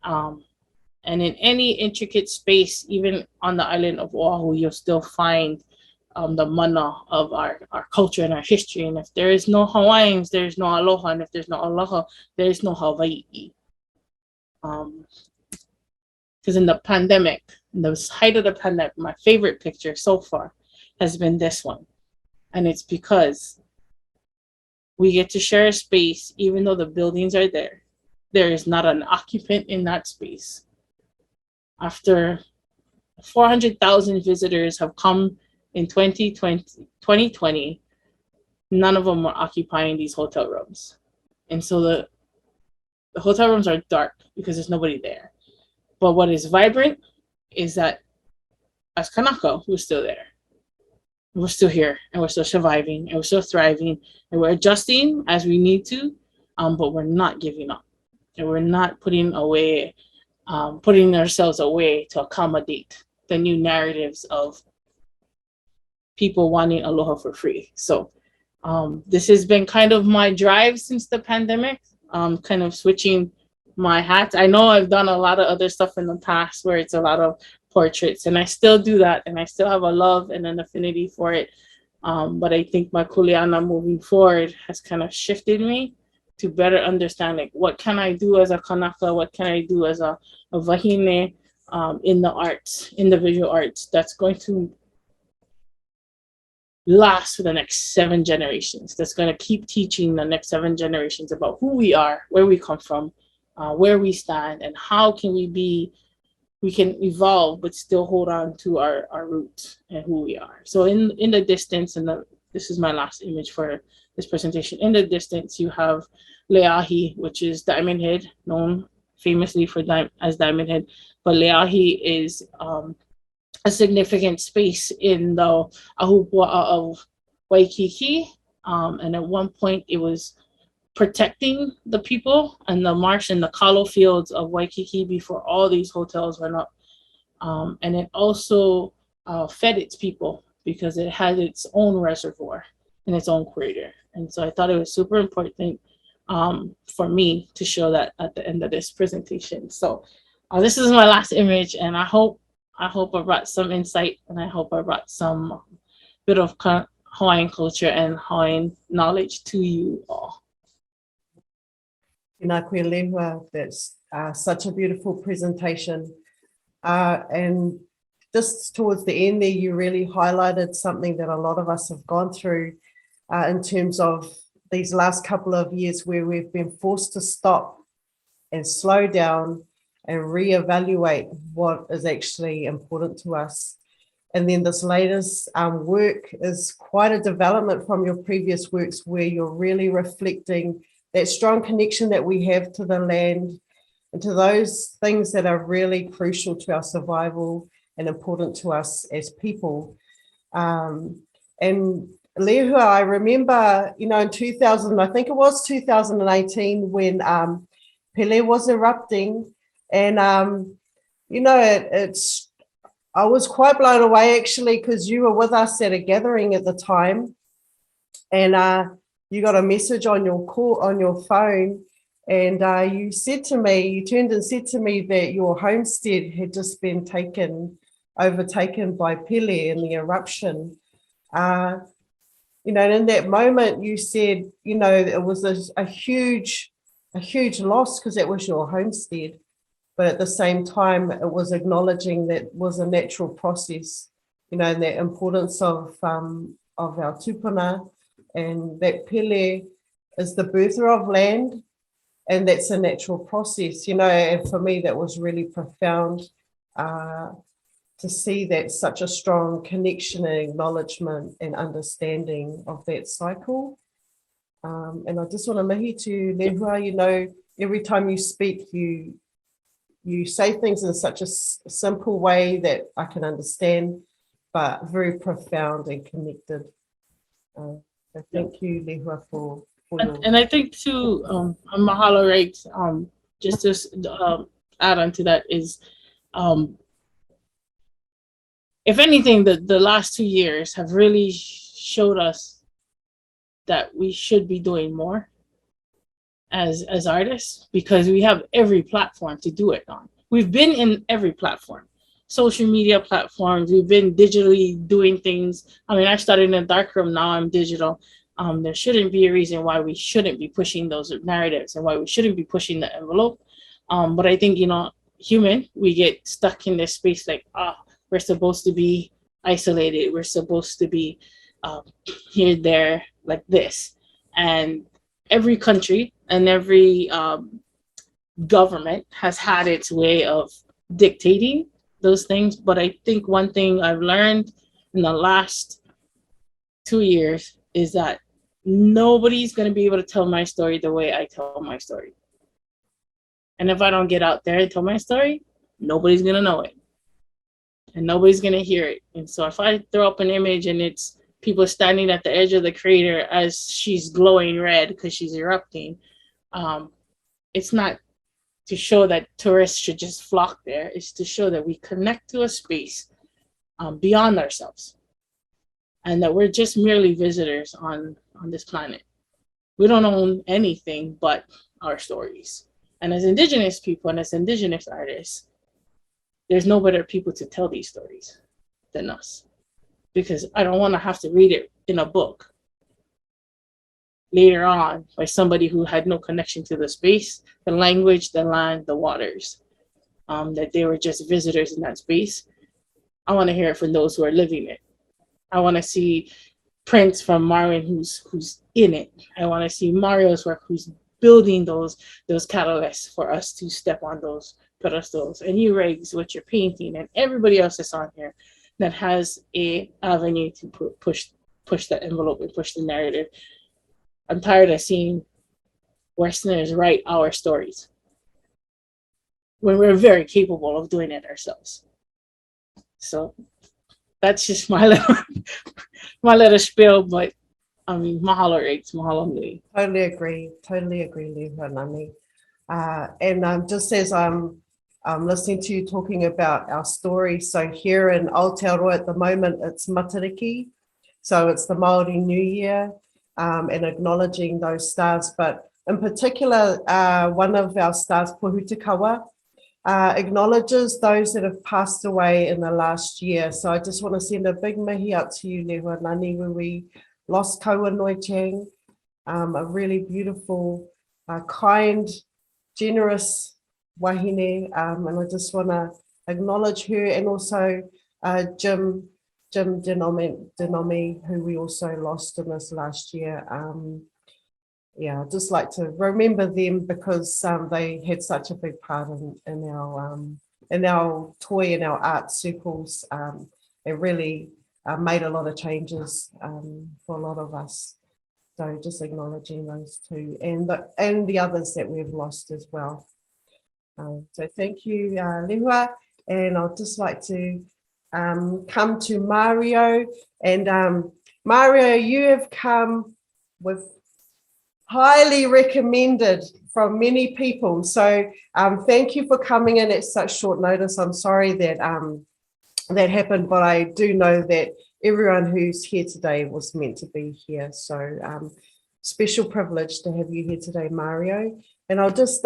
And in any intricate space, even on the island of Oahu, you'll still find the mana of our culture and our history. And if there is no Hawaiians, there is no aloha. And if there's no aloha, there is no Hawaii. Because in the pandemic, in the height of the pandemic, my favorite picture so far has been this one. And it's because we get to share a space, even though the buildings are there. There is not an occupant in that space. After 400,000 visitors have come in 2020, none of them are occupying these hotel rooms. And so the hotel rooms are dark because there's nobody there. But what is vibrant is that as Kanaka, we're still there. We're still here, and we're still surviving, and we're still thriving, and we're adjusting as we need to, but we're not giving up. And we're not putting ourselves away to accommodate the new narratives of people wanting aloha for free. So this has been kind of my drive since the pandemic, kind of switching my hats. I know I've done a lot of other stuff in the past where it's a lot of portraits, and I still do that, and I still have a love and an affinity for it. But I think my kuleana moving forward has kind of shifted me to better understand, like, what can I do as a kanaka? What can I do as a wahine in the arts, in the visual arts, that's going to last for the next 7 generations, that's going to keep teaching the next 7 generations about who we are, where we come from, where we stand, and how can we be we can evolve but still hold on to our roots and who we are. So in the distance, this is my last image for this presentation. In the distance, you have Leahi, which is Diamond Head, known famously as Diamond Head. But Leahi is a significant space in the Ahupua'a of Waikiki. And at one point, it was protecting the people and the marsh and the kalo fields of Waikiki before all these hotels went up. And it also fed its people because it had its own reservoir and its own crater. And so I thought it was super important for me to show that at the end of this presentation. So this is my last image, and I hope I brought some insight, and I hope I brought some bit of Hawaiian culture and Hawaiian knowledge to you all. Tēnā koe lehua, that's such a beautiful presentation. And just towards the end there, you really highlighted something that a lot of us have gone through in terms of these last couple of years where we've been forced to stop and slow down and reevaluate what is actually important to us. And then this latest work is quite a development from your previous works, where you're really reflecting that strong connection that we have to the land and to those things that are really crucial to our survival and important to us as people. And Lehua, I remember, in 2000, I think it was 2018, when Pele was erupting, and I was quite blown away actually, because you were with us at a gathering at the time, and you got a message on your phone, and you turned and said to me that your homestead had just been overtaken by Pele in the eruption. And in that moment you said, it was a huge loss because it was your homestead. But at the same time, it was acknowledging that was a natural process, and the importance of our tupuna, and that Pele is the birther of land, and that's a natural process, and for me that was really profound to see that such a strong connection and acknowledgement and understanding of that cycle. And I just want to mihi to Lehua, every time you speak, you say things in such a simple way that I can understand, but very profound and connected. So thank you, Lehua, for your... And I think too, mahalo, right? Just to add on to that is, if anything, the last 2 years have really showed us that we should be doing more as artists, because we have every platform to do it on. We've been in every platform, social media platforms. We've been digitally doing things. I mean, I started in a darkroom, now I'm digital. There shouldn't be a reason why we shouldn't be pushing those narratives and why we shouldn't be pushing the envelope. But I think, human, we get stuck in this space like, we're supposed to be isolated. We're supposed to be here, there, like this. And every country and every government has had its way of dictating those things. But I think one thing I've learned in the last 2 years is that nobody's going to be able to tell my story the way I tell my story. And if I don't get out there and tell my story, nobody's going to know it. And nobody's going to hear it. And so if I throw up an image and it's people standing at the edge of the crater as she's glowing red because she's erupting, it's not to show that tourists should just flock there. It's to show that we connect to a space beyond ourselves, and that we're just merely visitors on this planet. We don't own anything but our stories. And as Indigenous people and as Indigenous artists, there's no better people to tell these stories than us, because I don't want to have to read it in a book later on by somebody who had no connection to the space, the language, the land, the waters, that they were just visitors in that space. I want to hear it from those who are living it. I want to see prints from Marwin who's in it. I want to see Mario's work who's building those catalysts for us to step on those pedestals, and you, Riggs, with your painting, and everybody else that's on here that has a avenue to push the envelope and push the narrative. I'm tired of seeing Westerners write our stories when we're very capable of doing it ourselves. So that's just my little spiel, but I mean, mahalo, Riggs, mahalo nui. Totally agree, Lehuanani. And just as I'm listening to you talking about our story, so here in Aotearoa at the moment, it's Matariki, so it's the Māori New Year, and acknowledging those stars, but in particular, one of our stars, Pohutakawa, acknowledges those that have passed away in the last year. So I just want to send a big mihi out to you, Lehuanani, where we lost Kaua Noichang, a really beautiful, kind, generous wahine, and I just want to acknowledge her, and also Jim Denomi, who we also lost in this last year. Yeah, I'd just like to remember them because they had such a big part in our toy and our art circles. It really made a lot of changes for a lot of us. So just acknowledging those two and the others that we've lost as well. So thank you, Lehua, and I'd just like to come to Mario. And Mario, you have come with highly recommended from many people. So thank you for coming in at such short notice. I'm sorry that that happened, but I do know that everyone who's here today was meant to be here. So special privilege to have you here today, Mario. And I'll just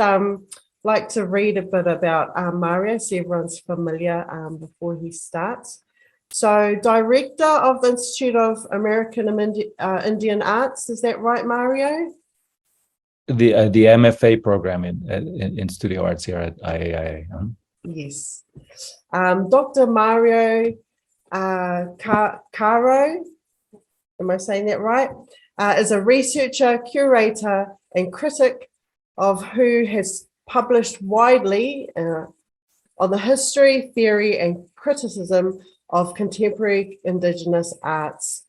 like to read a bit about Mario so everyone's familiar before he starts. So Director of the Institute of American and Indian Arts, is that right, Mario? The MFA program in studio arts here at IAI. Yes. Dr. Mario Caro, am I saying that right? Is a researcher, curator, and critic of who has published widely on the history, theory, and criticism of contemporary Indigenous arts.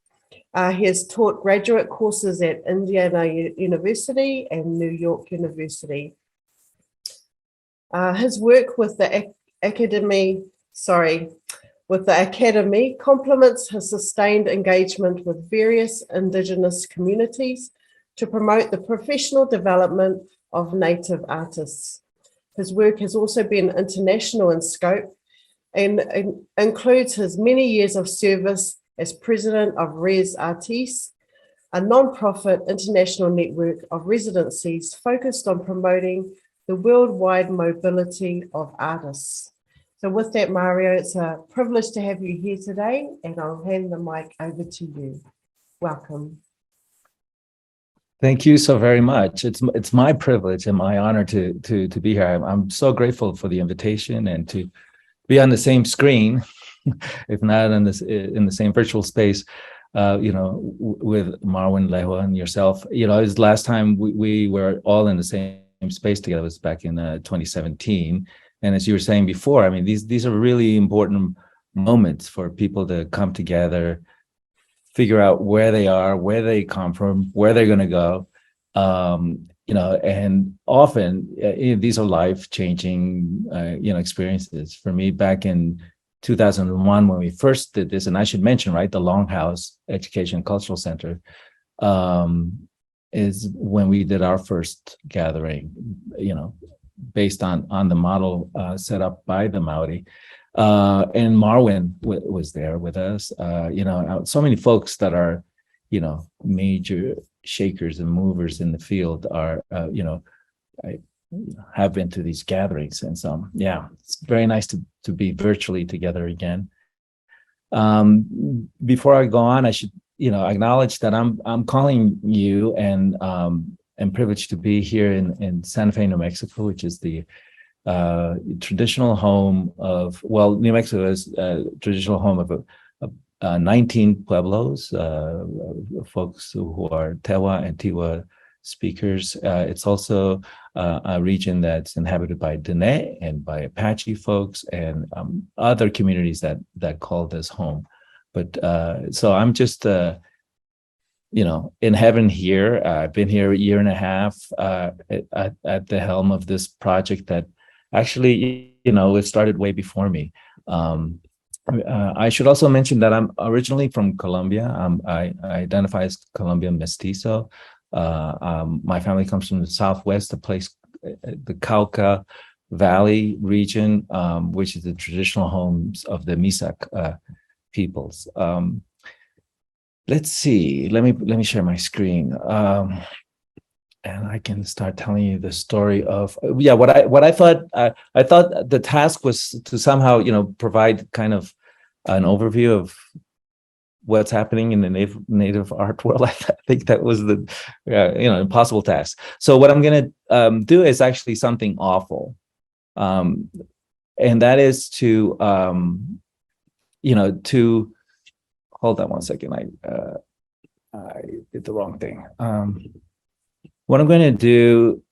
He has taught graduate courses at Indiana University and New York University. His work with the Academy complements his sustained engagement with various Indigenous communities to promote the professional development of Native artists. His work has also been international in scope and includes his many years of service as president of Res Artis, a non-profit international network of residencies focused on promoting the worldwide mobility of artists. So with that, Mario, it's a privilege to have you here today, and I'll hand the mic over to you. Welcome. Thank you so very much. It's my privilege and my honor to be here. I'm so grateful for the invitation and to be on the same screen, if not in the same virtual space, with Marwin, Lehua, and yourself. It was last time we were all in the same space together. It was back in 2017. And as you were saying before, I mean, these are really important moments for people to come together, figure out where they are, where they come from, where they're going to go. And often these are life-changing, experiences. For me, back in 2001, when we first did this, and I should mention, right, the Longhouse Education Cultural Center is when we did our first gathering, based on the model set up by the Maori. And Marwin was there with us. So many folks that are, major shakers and movers in the field are, I have been to these gatherings. And so, yeah, it's very nice to be virtually together again. Before I go on, I should, acknowledge that I'm calling you and privileged to be here in Santa Fe, New Mexico, which is the traditional home of, New Mexico is a traditional home of 19 pueblos, folks who are Tewa and Tiwa speakers. It's also a region that's inhabited by Dene and by Apache folks and other communities that call this home. But so I'm just in heaven here. I've been here a year and a half at the helm of this project that actually, it started way before me. I should also mention that I'm originally from Colombia. I identify as Colombian mestizo. My family comes from the Southwest, the Cauca Valley region, which is the traditional homes of the Misak peoples. Let's see. Let me share my screen, and I can start telling you the story of what I thought. I thought the task was to somehow provide kind of an overview of what's happening in the native art world. I think that was the impossible task. So what I'm going to do is actually something awful, and that is to hold on one second. I did the wrong thing. What I'm going to do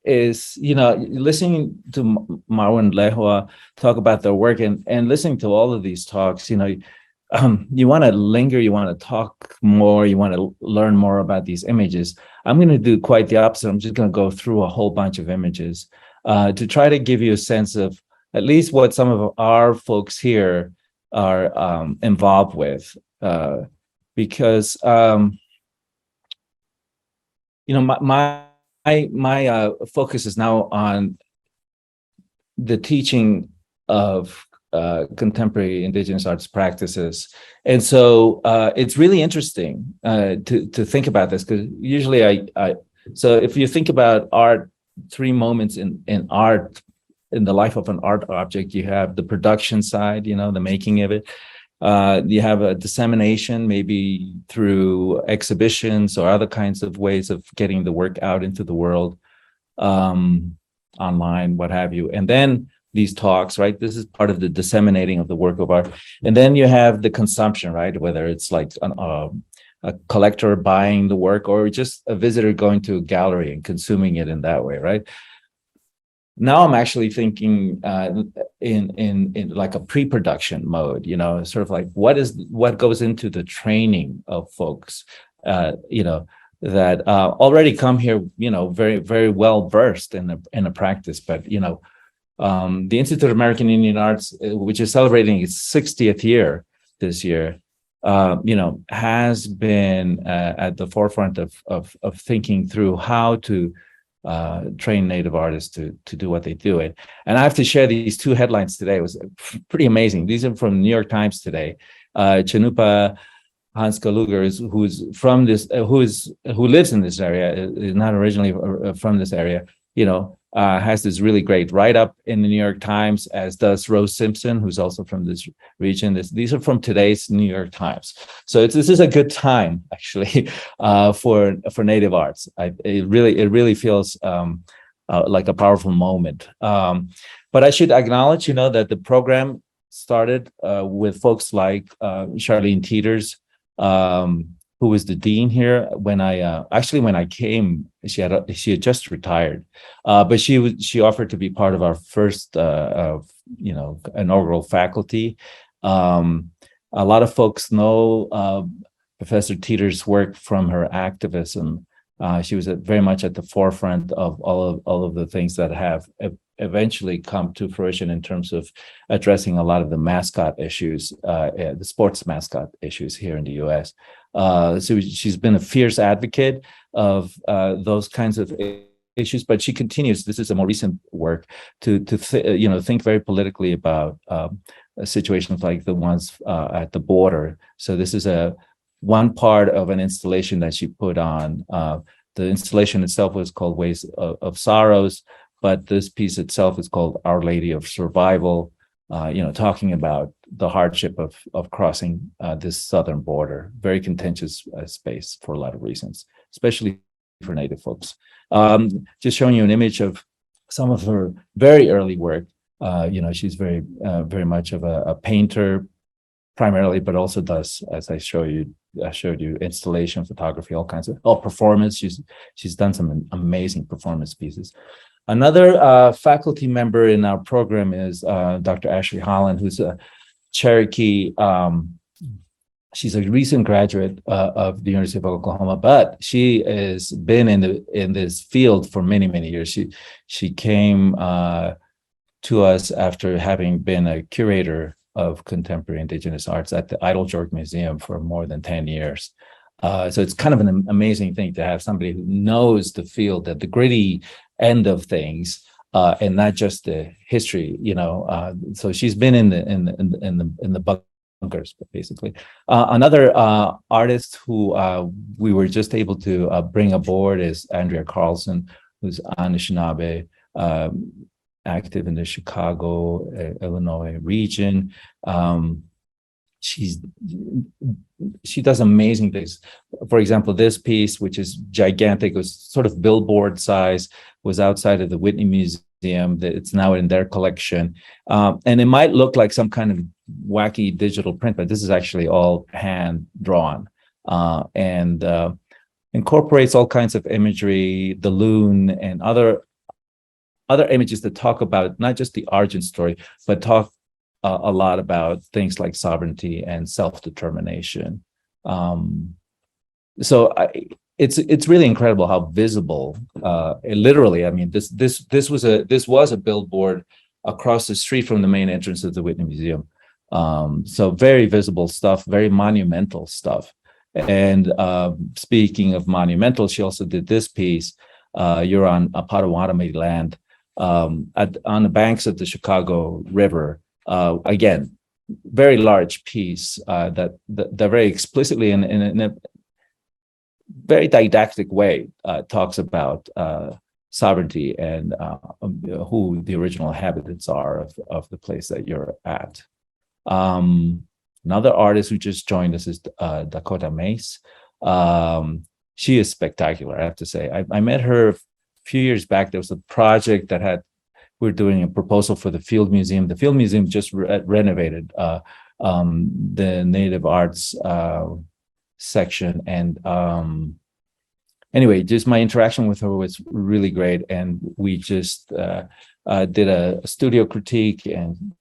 is, listening to Marwin and Lehua talk about their work and listening to all of these talks, you want to linger, you want to talk more, you want to learn more about these images. I'm going to do quite the opposite. I'm just going to go through a whole bunch of images to try to give you a sense of at least what some of our folks here are involved with, because my focus is now on the teaching of contemporary indigenous arts practices, and so it's really interesting to think about this, because usually so if you think about art, three moments in art, in the life of an art object, you have the production side, the making of it. You have a dissemination, maybe through exhibitions or other kinds of ways of getting the work out into the world, online, what have you. And then these talks, right? This is part of the disseminating of the work of art. And then you have the consumption, right? Whether it's like a collector buying the work or just a visitor going to a gallery and consuming it in that way, right? Now I'm actually thinking in like a pre-production mode, sort of like what goes into the training of folks, that already come here, very, very well versed in a practice. But the Institute of American Indian Arts, which is celebrating its 60th year this year, has been at the forefront of thinking through how to train Native artists to do what they do. And I have to share these two headlines today. It was pretty amazing. These are from the New York Times today. Chanupa Hanskaluger, who lives in this area, is not originally from this area, has this really great write-up in the New York Times, as does Rose Simpson, who's also from this region. These are from today's New York Times. So this is a good time, actually, for Native arts. It really feels like a powerful moment. But I should acknowledge, that the program started with folks like Charlene Teeters, who was the dean here when I came. She had just retired, but she offered to be part of our first inaugural faculty. A lot of folks know Professor Teeters' work from her activism. She was very much at the forefront of all of the things that have eventually come to fruition in terms of addressing a lot of the mascot issues, the sports mascot issues here in the U.S. So she's been a fierce advocate of those kinds of issues, but she continues. This is a more recent work to think very politically about situations like the ones at the border. So this is one part of an installation that she put on. The installation itself was called Ways of Sorrows, but this piece itself is called Our Lady of Survival, talking about the hardship of crossing this southern border. Very contentious space for a lot of reasons, especially for Native folks. Just showing you an image of some of her very early work. She's very much of a painter, primarily, but also does, as I showed you, installation, photography, all kinds of performance. She's done some amazing performance pieces. Another faculty member in our program is Dr. Ashley Holland, who's a Cherokee. She's a recent graduate of the University of Oklahoma, but she has been in this field for many years. She came to us after having been a curator of contemporary Indigenous arts at the Idle Jorg Museum for more than 10 years. So it's kind of an amazing thing to have somebody who knows the field, at the gritty end of things, and not just the history. So she's been in the bunkers, basically. Another artist who we were just able to bring aboard is Andrea Carlson, who's Anishinaabe, active in the Chicago, Illinois region. She does amazing things. For example, this piece, which is gigantic, was sort of billboard size, was outside of the Whitney Museum. It's now in their collection. And it might look like some kind of wacky digital print, but this is actually all hand drawn, and incorporates all kinds of imagery, the loon and other images that talk about not just the origin story, but talk a lot about things like sovereignty and self-determination. It's really incredible how visible. Literally, I mean, this was a billboard across the street from the main entrance of the Whitney Museum. So very visible stuff, very monumental stuff. And speaking of monumental, she also did this piece. You're on a Potawatomi land, on the banks of the Chicago River. Again, very large piece that very explicitly in a very didactic way talks about sovereignty and who the original inhabitants are of the place that you're at. Another artist who just joined us is Dakota Mace. She is spectacular, I have to say. I met her a few years back. There was a project that we're doing a proposal for the Field Museum. The Field Museum just renovated the Native Arts section. And anyway, just my interaction with her was really great. And we just did a studio critique, and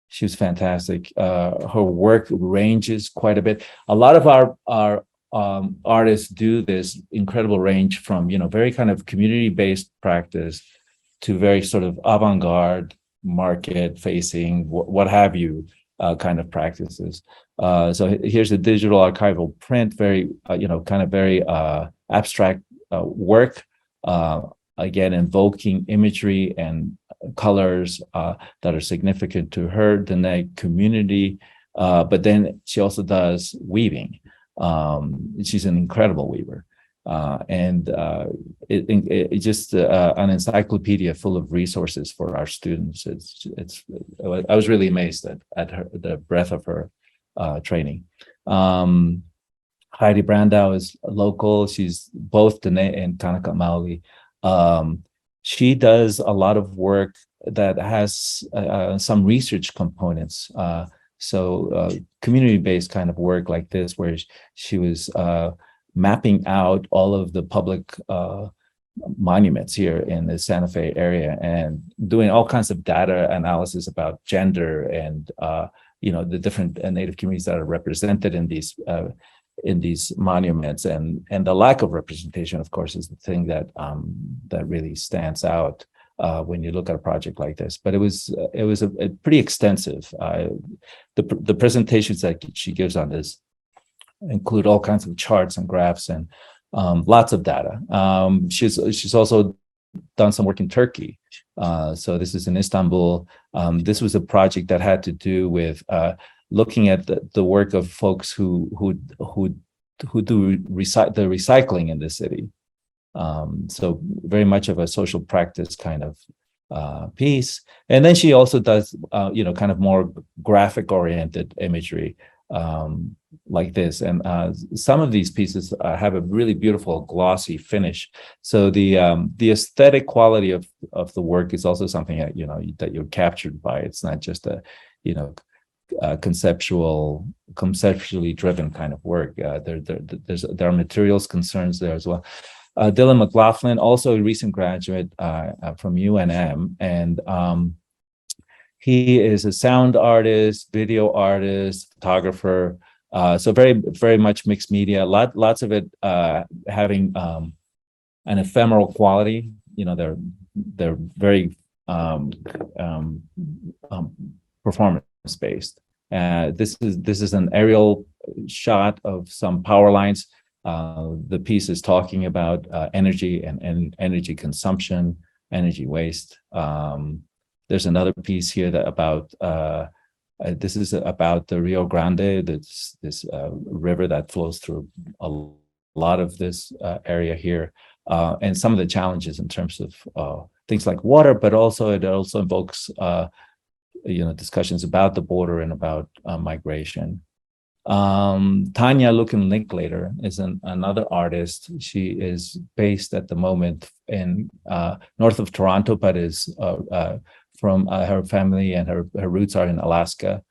she was fantastic. Her work ranges quite a bit. A lot of our artists do this incredible range from, very kind of community-based practice to very sort of avant-garde, market-facing, what have you, kind of practices. So here's a digital archival print, very, kind of very abstract work, again, invoking imagery and colors that are significant to her, the Dene community. But then she also does weaving. She's an incredible weaver. And it's just an encyclopedia full of resources for our students. I was really amazed at the breadth of her training. Heidi Brandau is local. She's both Dene and Kanaka Maoli. She does a lot of work that has some research components. So community-based kind of work like this, where she was mapping out all of the public monuments here in the Santa Fe area and doing all kinds of data analysis about gender and the different Native communities that are represented in these monuments, and the lack of representation, of course, is the thing that really stands out when you look at a project like this. But it was a pretty extensive. The presentations that she gives on this include all kinds of charts and graphs and lots of data. She's also done some work in Turkey. So this is in Istanbul. This was a project that had to do with looking at the work of folks who do the recycling in the city. So very much of a social practice kind of piece. And then she also does, kind of more graphic oriented imagery like this. And some of these pieces have a really beautiful glossy finish. So the aesthetic quality of the work is also something that, that you're captured by. It's not just a, conceptually driven kind of work. There are materials concerns there as well. Dylan McLaughlin, also a recent graduate from UNM, and he is a sound artist, video artist, photographer. So very much mixed media. Lots of it having an ephemeral quality. You know, they're very performance based. This is an aerial shot of some power lines. The piece is talking about energy and energy consumption, energy waste. There's another piece here that about this is about the Rio Grande, this river that flows through a lot of this area here, and some of the challenges in terms of things like water, but also it also invokes discussions about the border and about migration. Tanya Lukin Linklater is another artist. She is based at the moment in north of Toronto, but is from her family and her roots are in Alaska.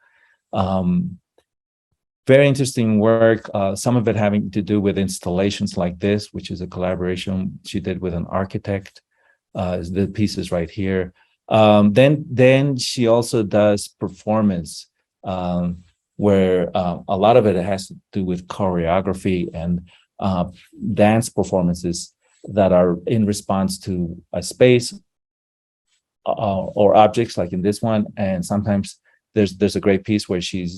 Very interesting work, some of it having to do with installations like this, which is a collaboration she did with an architect. The piece is right here. Then she also does performance, where a lot of it has to do with choreography and dance performances that are in response to a space or objects, like in this one. And sometimes there's a great piece where she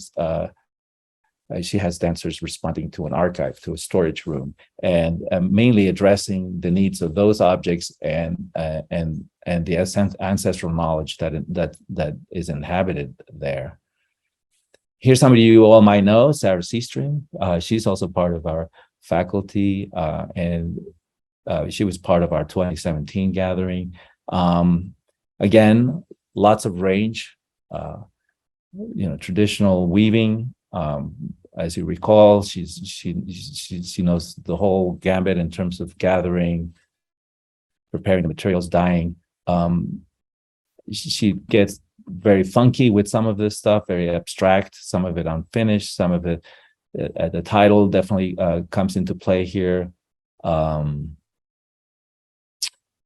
has dancers responding to an archive, to a storage room, and mainly addressing the needs of those objects and the ancestral knowledge that is inhabited there. Here's somebody you all might know, Sarah Seastream. She's also part of our faculty, and she was part of our 2017 gathering. Again, lots of range, traditional weaving. As you recall, she knows the whole gambit in terms of gathering, preparing the materials, dyeing. She gets very funky with some of this stuff, very abstract, some of it unfinished, some of it, the title definitely comes into play here. And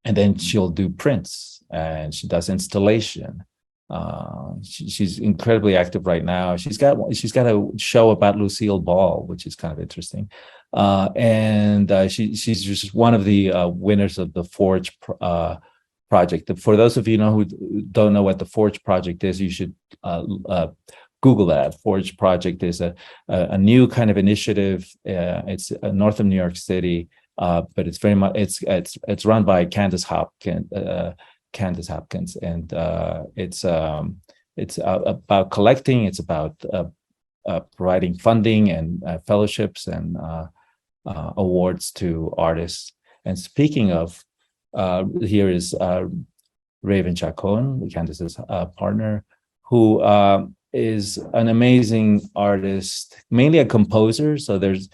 then she'll do prints, and she does installation. She's incredibly active right now. She's got a show about Lucille Ball, which is kind of interesting. And she's just one of the winners of the Forge project. For those of you who don't know what the Forge project is, you should Google that. Forge project is a new kind of initiative. It's north of New York City, but it's very much it's run by Candace Hopkins, and it's about collecting. It's about providing funding and fellowships and awards to artists. And speaking of, here is Raven Chacon, Candace's partner, who is an amazing artist, mainly a composer. So there's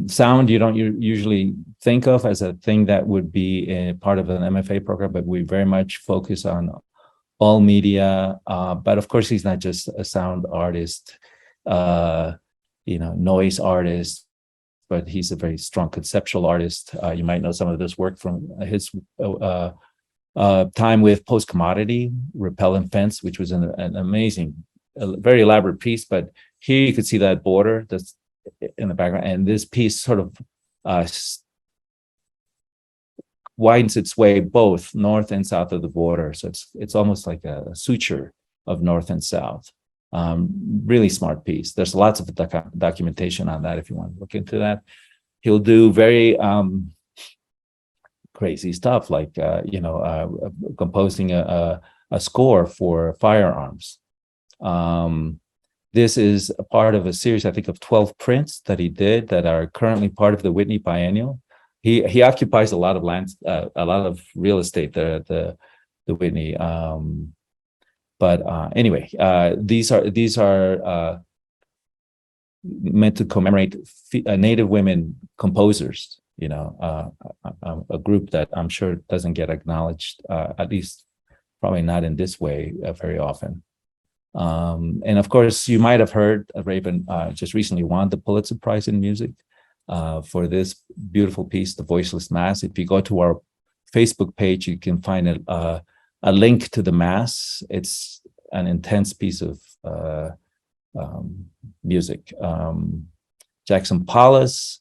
sound you don't usually think of as a thing that would be a part of an MFA program, but we very much focus on all media. But of course, he's not just a sound artist, noise artist, but he's a very strong conceptual artist. You might know some of this work from his time with Post Commodity, Repellent Fence, which was an amazing, very elaborate piece. But here you could see that border that's in the background, and this piece sort of widens its way both north and south of the border. So it's almost like a suture of north and south. Really smart piece. There's lots of documentation on that if you want to look into that. He'll do very crazy stuff like composing a score for firearms. This is a part of a series, I think, of 12 prints that he did that are currently part of the Whitney Biennial. He occupies a lot of land, a lot of real estate there at the Whitney. But anyway, these are meant to commemorate Native women composers. A group that I'm sure doesn't get acknowledged, at least probably not in this way very often. And of course, you might have heard Raven just recently won the Pulitzer Prize in Music for this beautiful piece, The Voiceless Mass. If you go to our Facebook page, you can find a link to the Mass. It's an intense piece of music. Jackson Paulus,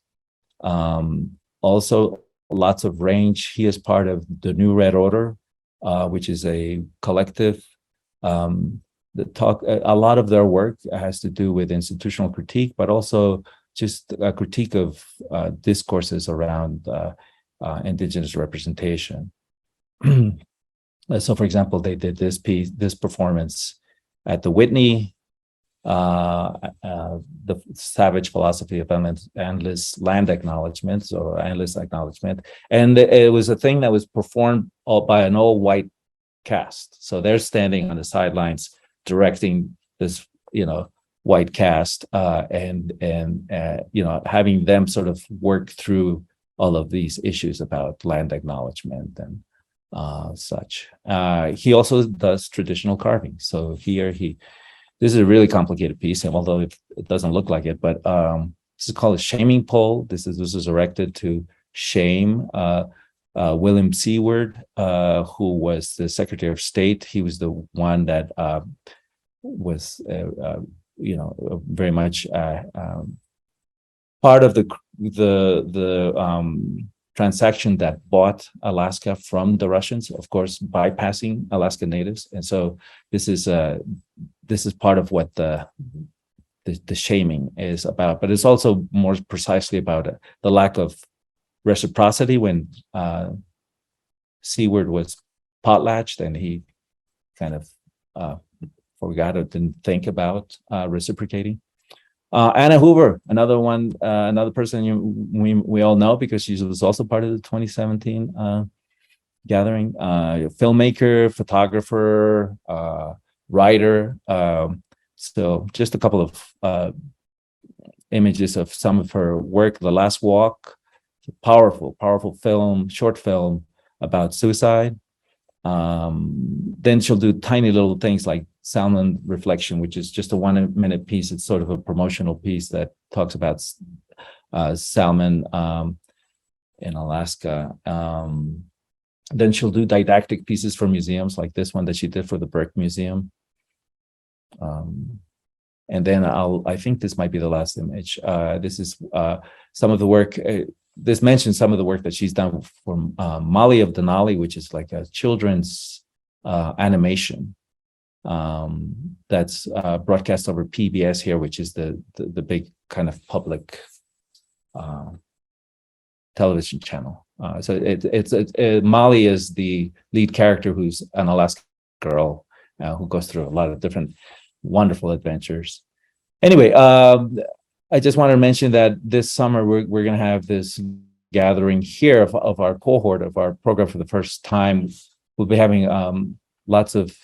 also lots of range. He is part of the New Red Order, which is a collective that talk. A lot of their work has to do with institutional critique, but also just a critique of discourses around indigenous representation. So, for example, they did this performance at the Whitney, the Savage Philosophy of Endless Land Acknowledgements, or Endless Acknowledgement. And it was a thing that was performed by an all-white cast. So they're standing on the sidelines directing this, white cast, and having them sort of work through all of these issues about land acknowledgement and such. He also does traditional carving. So this is a really complicated piece, and although it doesn't look like it, but this is called a shaming pole. This is erected to shame William Seward, who was the Secretary of State. He was the one that was, very much part of the transaction that bought Alaska from the Russians, of course, bypassing Alaska natives. And so this is part of what the shaming is about, but it's also more precisely about the lack of reciprocity when Seward was potlatched, and he kind of forgot or didn't think about reciprocating. Anna Hoover, another one, another person we all know because she was also part of the 2017 gathering. Filmmaker, photographer, writer. So just a couple of images of some of her work. The Last Walk, powerful film, short film about suicide. Then she'll do tiny little things like Salmon Reflection, which is just a 1 minute piece. It's sort of a promotional piece that talks about salmon in Alaska. Then she'll do didactic pieces for museums, like this one that she did for the Burke Museum. And then I think this might be the last image. This is some of the work. This mentions some of the work that she's done for Molly of Denali, which is like a children's animation that's broadcast over PBS here, which is the big kind of public television channel. So Molly is the lead character, who's an Alaska girl who goes through a lot of different wonderful adventures. Anyway, I just wanted to mention that this summer we're going to have this gathering here of our cohort of our program for the first time. We'll be having lots of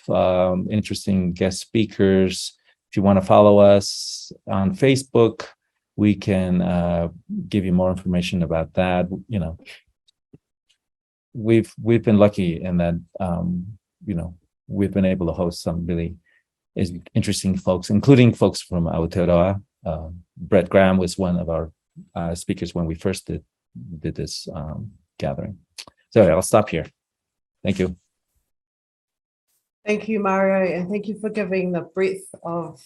interesting guest speakers. If you want to follow us on Facebook, we can give you more information about that. We've been lucky in that we've been able to host some really interesting folks, including folks from Aotearoa. Brett Graham was one of our speakers when we first did this gathering. So I'll stop here. Thank you. Thank you, Mario, and thank you for giving the breadth of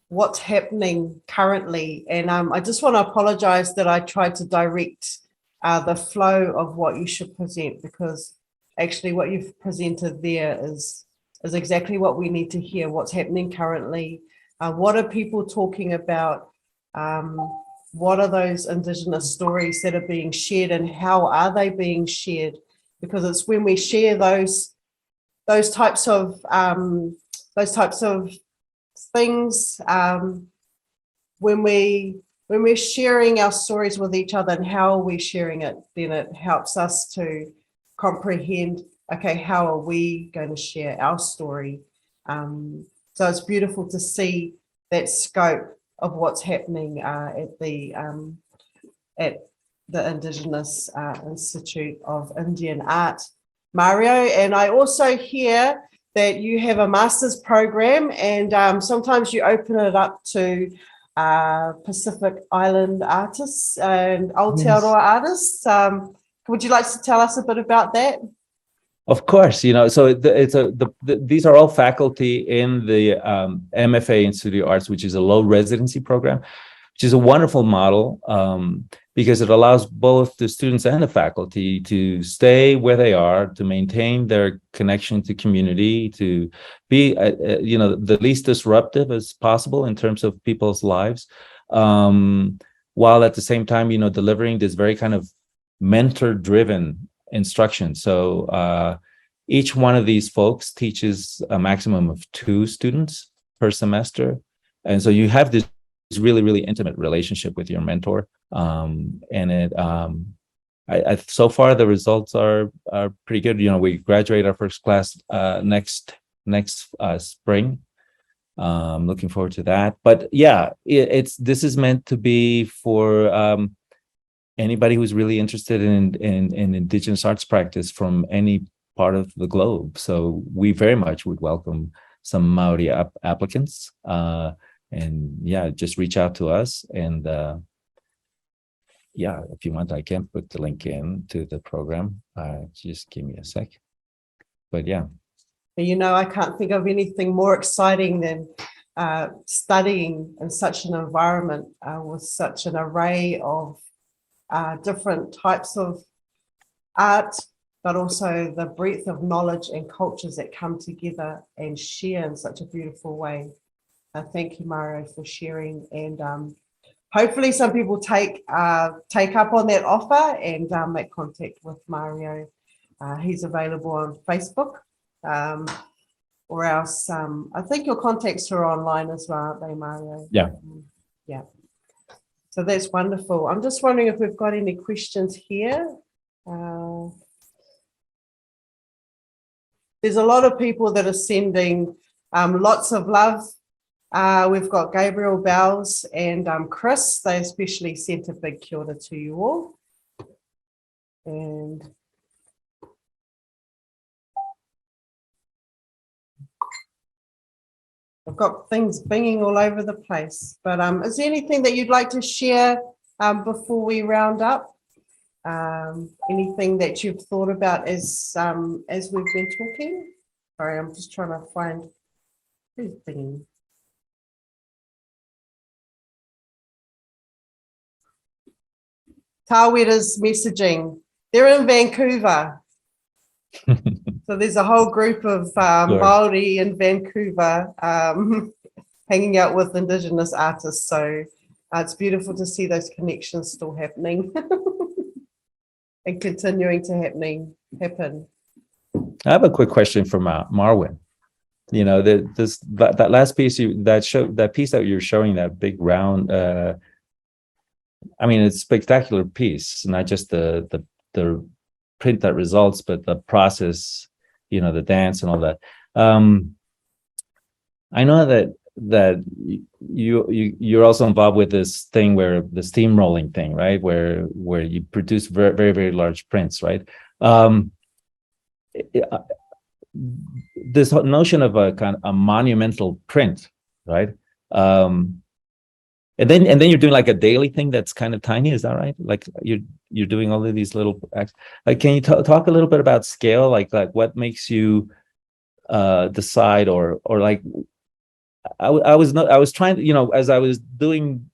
what's happening currently. And I just want to apologize that I tried to direct the flow of what you should present, because actually what you've presented there is exactly what we need to hear, what's happening currently. What are people talking about? What are those Indigenous stories that are being shared, and how are they being shared? Because it's when we share those types of things, when we're sharing our stories with each other, and how are we sharing it, then it helps us to comprehend, okay, how are we going to share our story? So it's beautiful to see that scope of what's happening at the Indigenous Institute of Indian Art, Mario. And I also hear that you have a master's program, and sometimes you open it up to Pacific Island artists and Aotearoa artists. Would you like to tell us a bit about that? Of course, so these are all faculty in the MFA in Studio Arts, which is a low residency program, which is a wonderful model because it allows both the students and the faculty to stay where they are, to maintain their connection to community, to be, the least disruptive as possible in terms of people's lives, while at the same time, delivering this very kind of mentor-driven instruction. So each one of these folks teaches a maximum of 2 students per semester. And so you have this really, really intimate relationship with your mentor. And it, so far the results are pretty good. We graduate our first class next spring. Looking forward to that. But yeah, this is meant to be for anybody who's really interested in Indigenous arts practice from any part of the globe. So we very much would welcome some Maori applicants. And yeah, just reach out to us. And yeah, if you want, I can put the link in to the program. Just give me a sec. But yeah. I can't think of anything more exciting than studying in such an environment with such an array of different types of art, but also the breadth of knowledge and cultures that come together and share in such a beautiful way. Thank you, Mario, for sharing, and hopefully some people take up on that offer and make contact with Mario. He's available on Facebook, or else I think your contacts are online as well, aren't they, Mario? Yeah. Yeah. So that's wonderful. I'm just wondering if we've got any questions here. There's a lot of people that are sending lots of love. We've got Gabriel Bells and Chris. They especially sent a big kia ora to you all. And I've got things binging all over the place. But is there anything that you'd like to share before we round up? Anything that you've thought about as we've been talking? Sorry, I'm just trying to find who's binging. Tawera's messaging. They're in Vancouver. So there's a whole group of Māori in Vancouver hanging out with Indigenous artists. So it's beautiful to see those connections still happening and continuing to happen. I have a quick question for Marwin. That last piece that piece that you're showing, that big round. I mean, it's a spectacular piece, not just the print that results, but the process, the dance and all that. I know that you're also involved with this thing where the steamrolling thing, right? Where you produce very, very, very large prints, right? This notion of a kind of a monumental print, right? And then you're doing like a daily thing that's kind of tiny, is that right? Like you're doing all of these little acts. Like, can you talk a little bit about scale? Like what makes you decide, or like I was trying to, as I was putting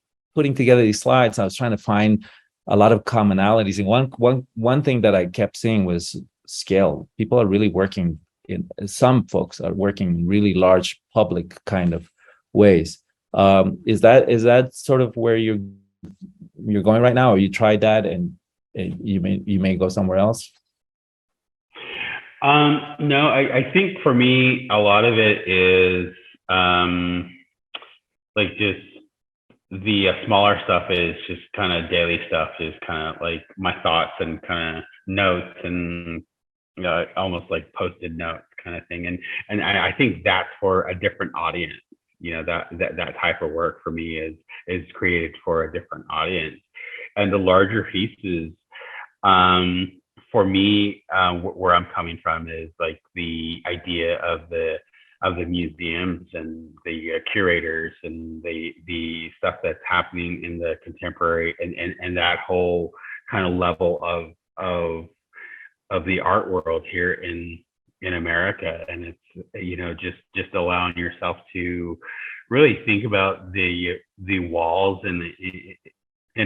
together these slides, I was trying to find a lot of commonalities. And one thing that I kept seeing was scale. People are really working some folks are working in really large public kind of ways. Is that sort of where you're going right now, or you tried that and you may go somewhere else? No, I think for me, a lot of it is like just the smaller stuff is just kind of daily stuff, is kind of like my thoughts and kind of notes and almost like posted notes kind of thing. And I think that's for a different audience. That type of work for me is created for a different audience. And the larger pieces, for me, where I'm coming from is like the idea of the museums and the curators and the stuff that's happening in the contemporary and that whole kind of level of the art world here in America. And it's, you know, just allowing yourself to really think about the walls in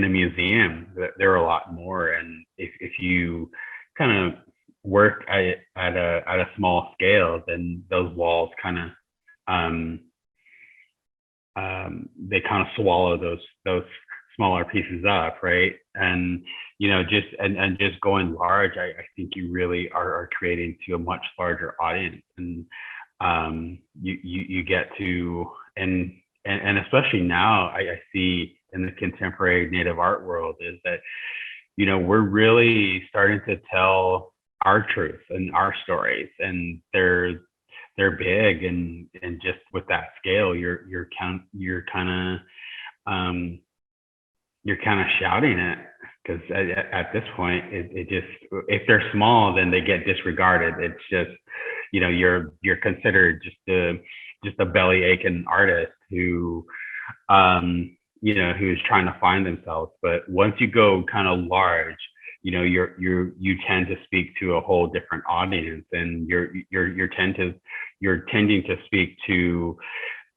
a museum. There are a lot more, and if you kind of work at a small scale, then those walls kind of they kind of swallow those smaller pieces up, right? And you know, just going large, I think you really are creating to a much larger audience, and you get to and especially now I see in the contemporary Native art world is that, you know, we're really starting to tell our truth and our stories, and they're big, and just with that scale, you're kind of shouting it, because at this point, it just, if they're small, then they get disregarded. It's just, you know, you're considered just a belly aching artist who, you know, who's trying to find themselves. But once you go kind of large, you know, you tend to speak to a whole different audience, and you're tending to speak to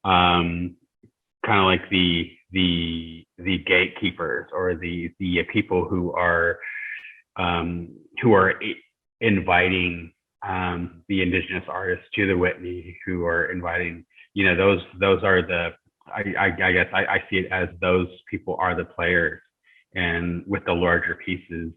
kind of like the gatekeepers, or the people who are inviting the Indigenous artists to the Whitney, who are inviting, you know, those are the, I guess I see it as those people are the players. And with the larger pieces,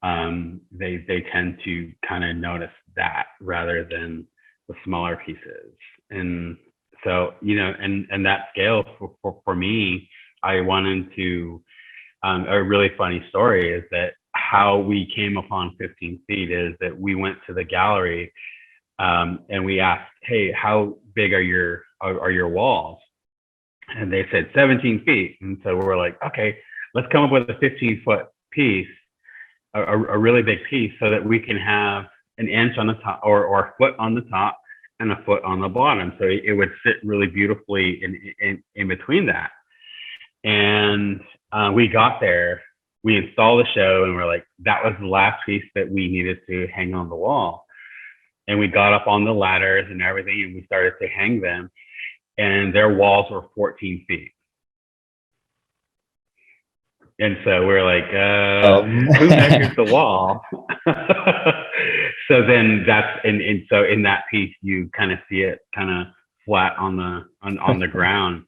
they tend to kind of notice that rather than the smaller pieces. And so, you know, and that scale for me, I wanted to, a really funny story is that how we came upon 15 feet is that we went to the gallery, and we asked, hey, how big are your walls? And they said 17 feet. And so we're like, okay, let's come up with a 15-foot piece, a really big piece, so that we can have an inch on the top, or a foot on the top and a foot on the bottom. So it would sit really beautifully in between that. And we got there, we installed the show, and we're like, that was the last piece that we needed to hang on the wall. And we got up on the ladders and everything, and we started to hang them, and their walls were 14 feet. And so we're like, who measured the wall? So then that's, and so in that piece, you kind of see it kind of flat on the ground,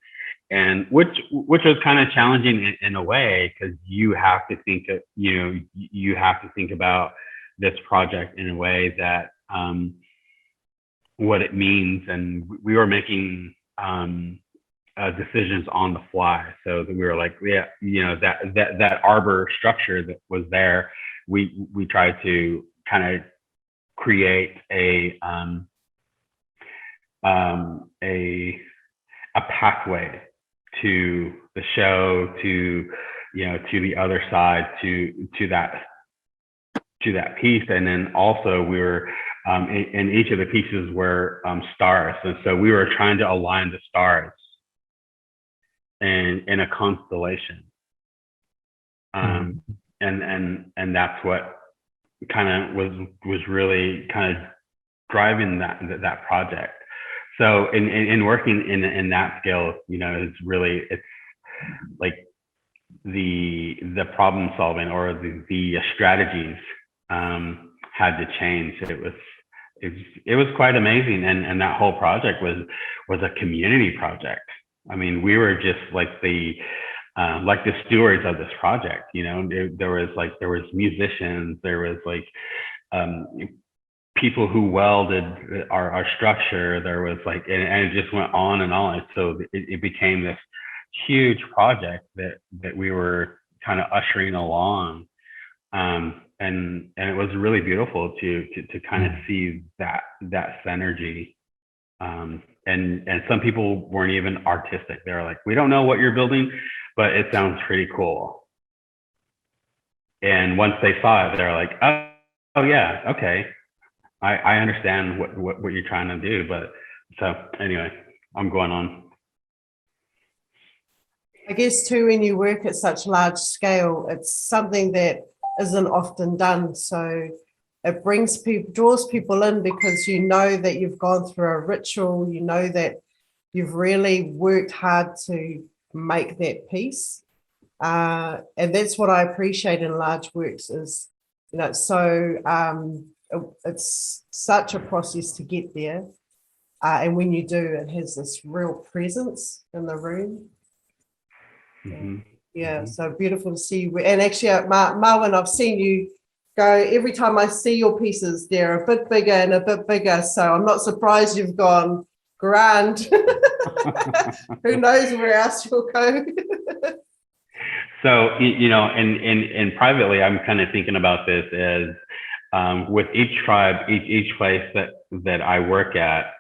and which was kind of challenging in a way, because you have to think of, you have to think about this project in a way that what it means. And we were making decisions on the fly, so that we were like, yeah, that arbor structure that was there, we tried to kind of create a pathway to the show, to the other side, to that piece. And then also we were in each of the pieces were stars, and so we were trying to align the stars in a constellation, and that's what kind of was really kind of driving that project. So in working in that scale, it's like the problem solving, or the strategies had to change. It was quite amazing, and that whole project was a community project. I mean, we were just like the stewards of this project. There was musicians, there was people who welded our structure. There was and it just went on and on. So it became this huge project that we were kind of ushering along. And it was really beautiful to kind of see that synergy. And some people weren't even artistic. They were like, we don't know what you're building, but it sounds pretty cool. And once they saw it, they're like, Oh yeah, okay. I understand what you're trying to do, but so anyway, I'm going on. I guess too, when you work at such large scale, it's something that isn't often done. So it brings people, draws people in because you know that you've gone through a ritual, you know that you've really worked hard to make that piece. And that's what I appreciate in large works is, you know, so it's such a process to get there. And when you do, it has this real presence in the room. Mm-hmm. Yeah, so beautiful to see you. And actually, Marwin, I've seen you go, every time I see your pieces, they're a bit bigger and a bit bigger. So I'm not surprised you've gone grand. Who knows where else you'll go? So, you know, and privately, I'm kind of thinking about this as with each tribe, each place that I work at,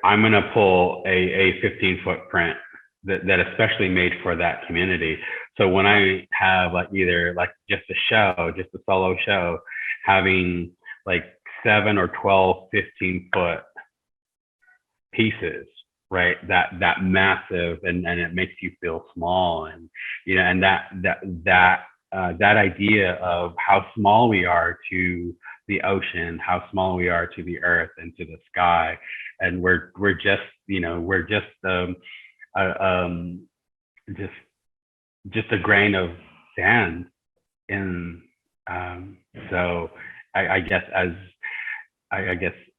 I'm going to pull a 15-foot print that especially made for that community. So when I have like either like just a show, just a solo show, having like 7 or 12, 15-foot pieces, right? That massive, and it makes you feel small, and you know, and that idea of how small we are to the ocean, how small we are to the earth and to the sky, and we're just, you know, we're just a grain of sand in so I guess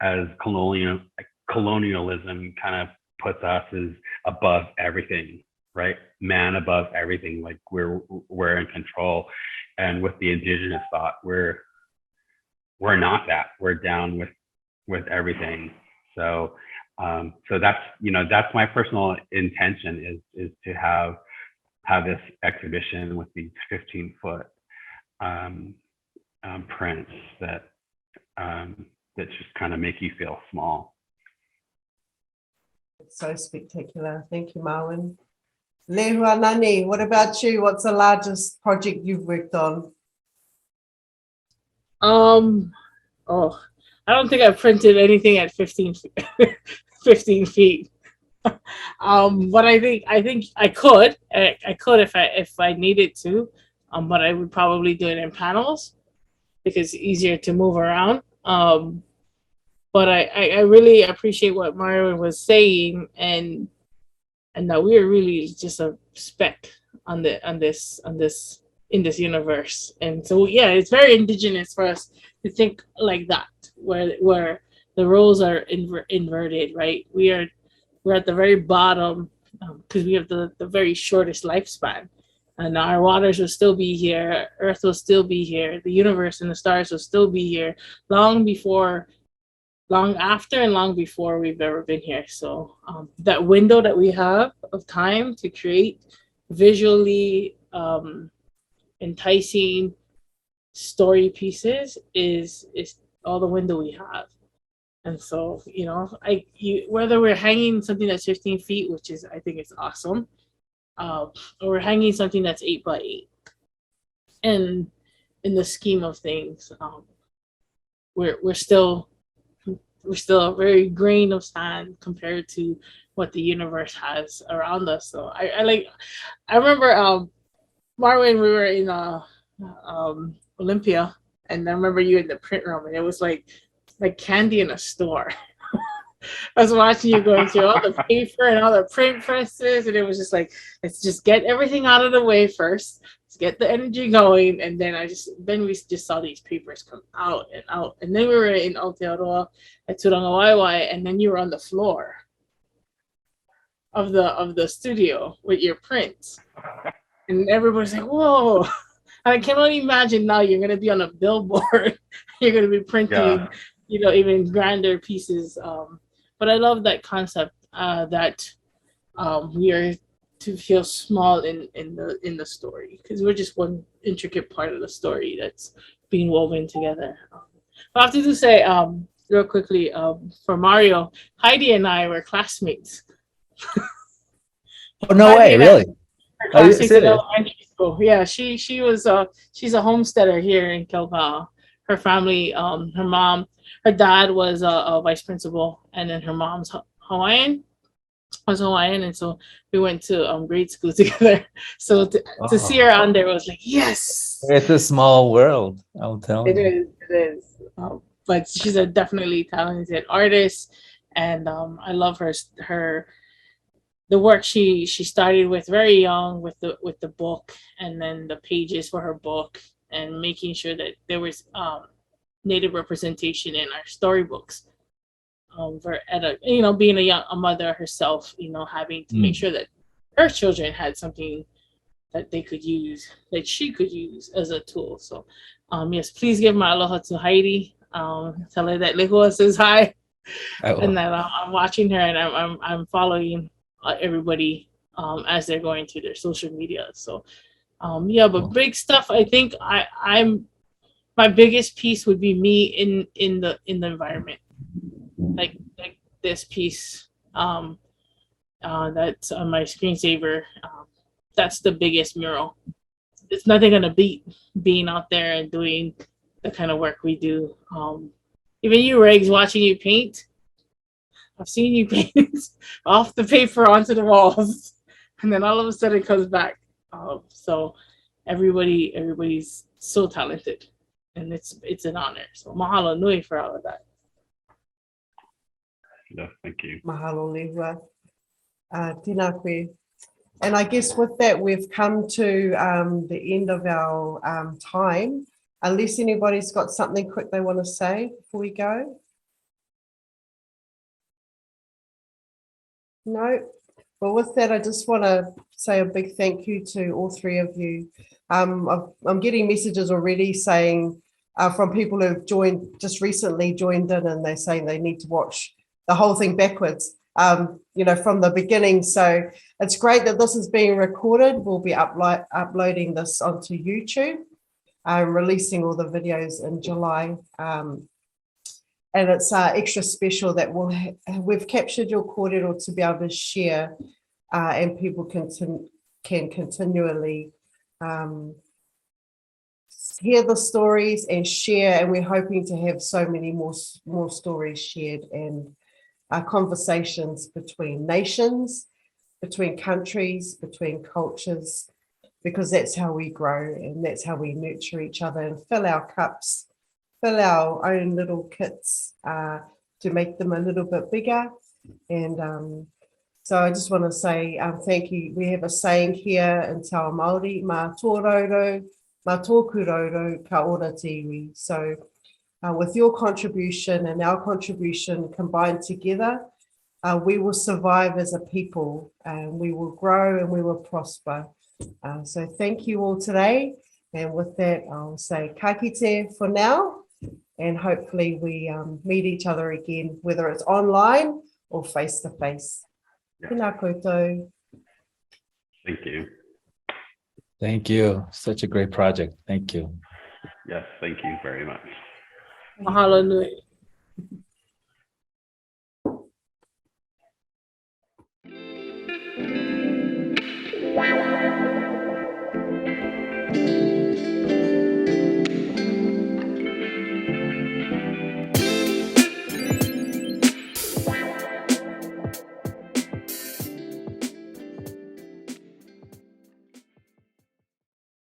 as colonialism kind of puts us as above everything, right? Man above everything, like we're in control. And with the indigenous thought, we're not that. We're down with everything. So so that's, you know, that's my personal intention is to have this exhibition with these 15-foot prints that just kind of make you feel small. It's so spectacular. Thank you, Marwin. Lehuanani, what about you? What's the largest project you've worked on? Oh, I don't think I printed anything at 15 feet. But I think I could if I needed to. But I would probably do it in panels because it's easier to move around. But I really appreciate what Marwin was saying, and that we are really just a speck on this in this universe. And so yeah, it's very indigenous for us to think like that, where the roles are inverted, right? We're at the very bottom because we have the very shortest lifespan, and our waters will still be here, Earth will still be here, the universe and the stars will still be here long after and long before we've ever been here. So that window that we have of time to create visually enticing story pieces is all the window we have. And so, you know, whether we're hanging something that's 15 feet, which is, I think it's awesome, or we're hanging something that's 8 by 8, and in the scheme of things, we're still a very grain of sand compared to what the universe has around us. So I remember Marwin, we were in Olympia, and I remember you in the print room, and it was like candy in a store. I was watching you going through all the paper and all the print presses, and it was just like, let's just get everything out of the way first. Let's get the energy going, and then we just saw these papers come out and out, and then we were in Aotearoa at Waipa, and then you were on the floor of the studio with your prints, and everybody's like, "Whoa!" And I can only imagine now you're gonna be on a billboard. You're gonna be printing, you know, even grander pieces. But I love that concept that we are to feel small in the story, because we're just one intricate part of the story that's being woven together. I have to say real quickly, for Mario, Heidi and I were classmates. Oh, no way, really? Classmates in elementary cool. Yeah, she was she's a homesteader here in Kilpa. Her family, her mom, her dad was a vice principal, and then her mom's Hawaiian was Hawaiian, and so we went to grade school together. So to see her on there was like, yes, It's a small world, I'll tell it you. is, it is. But she's a definitely talented artist, and I love her the work she started with very young with the book, and then the pages for her book, and making sure that there was native representation in our storybooks. For at a being a mother herself, having to make sure that her children had something that they could use, that she could use as a tool. So yes, please give my aloha to Heidi. Tell her that Lehua says hi, and that I'm watching her, and I'm following everybody as they're going through their social media. So yeah, but big stuff. I think I'm my biggest piece would be me in the environment, like this piece that's on my screensaver. That's the biggest mural. It's nothing gonna beat being out there and doing the kind of work we do. Even you, Regs, watching you paint. I've seen you paint off the paper onto the walls, and then all of a sudden it comes back. So everybody's so talented, and it's an honor. So mahalo nui for all of that. Yes, thank you. Mahalo lehua. Tēnā koe. And I guess with that, we've come to the end of our time. Unless anybody's got something quick they want to say before we go. No. Well, with that, I just want to say a big thank you to all three of you. I'm getting messages already saying from people who've just recently joined in, and they're saying they need to watch the whole thing backwards, from the beginning. So it's great that this is being recorded. We'll be uploading this onto YouTube, releasing all the videos in July. And it's extra special that we've captured your kōrero to be able to share, and people can continually hear the stories and share. And we're hoping to have so many more stories shared, and conversations between nations, between countries, between cultures, because that's how we grow and that's how we nurture each other and fill our cups, fill our own little kits to make them a little bit bigger. And so I just want to say thank you. We have a saying here in Te Ao Māori, mā tō roro, mā tōku roro, ka ora te iwi. So with your contribution and our contribution combined together, we will survive as a people, and we will grow and we will prosper. So thank you all today. And with that, I'll say ka kite for now. And hopefully we meet each other again, whether it's online or face to face. Tēnā koutou. Thank you. Thank you. Such a great project. Thank you. Yes, thank you very much. Mahalo nui.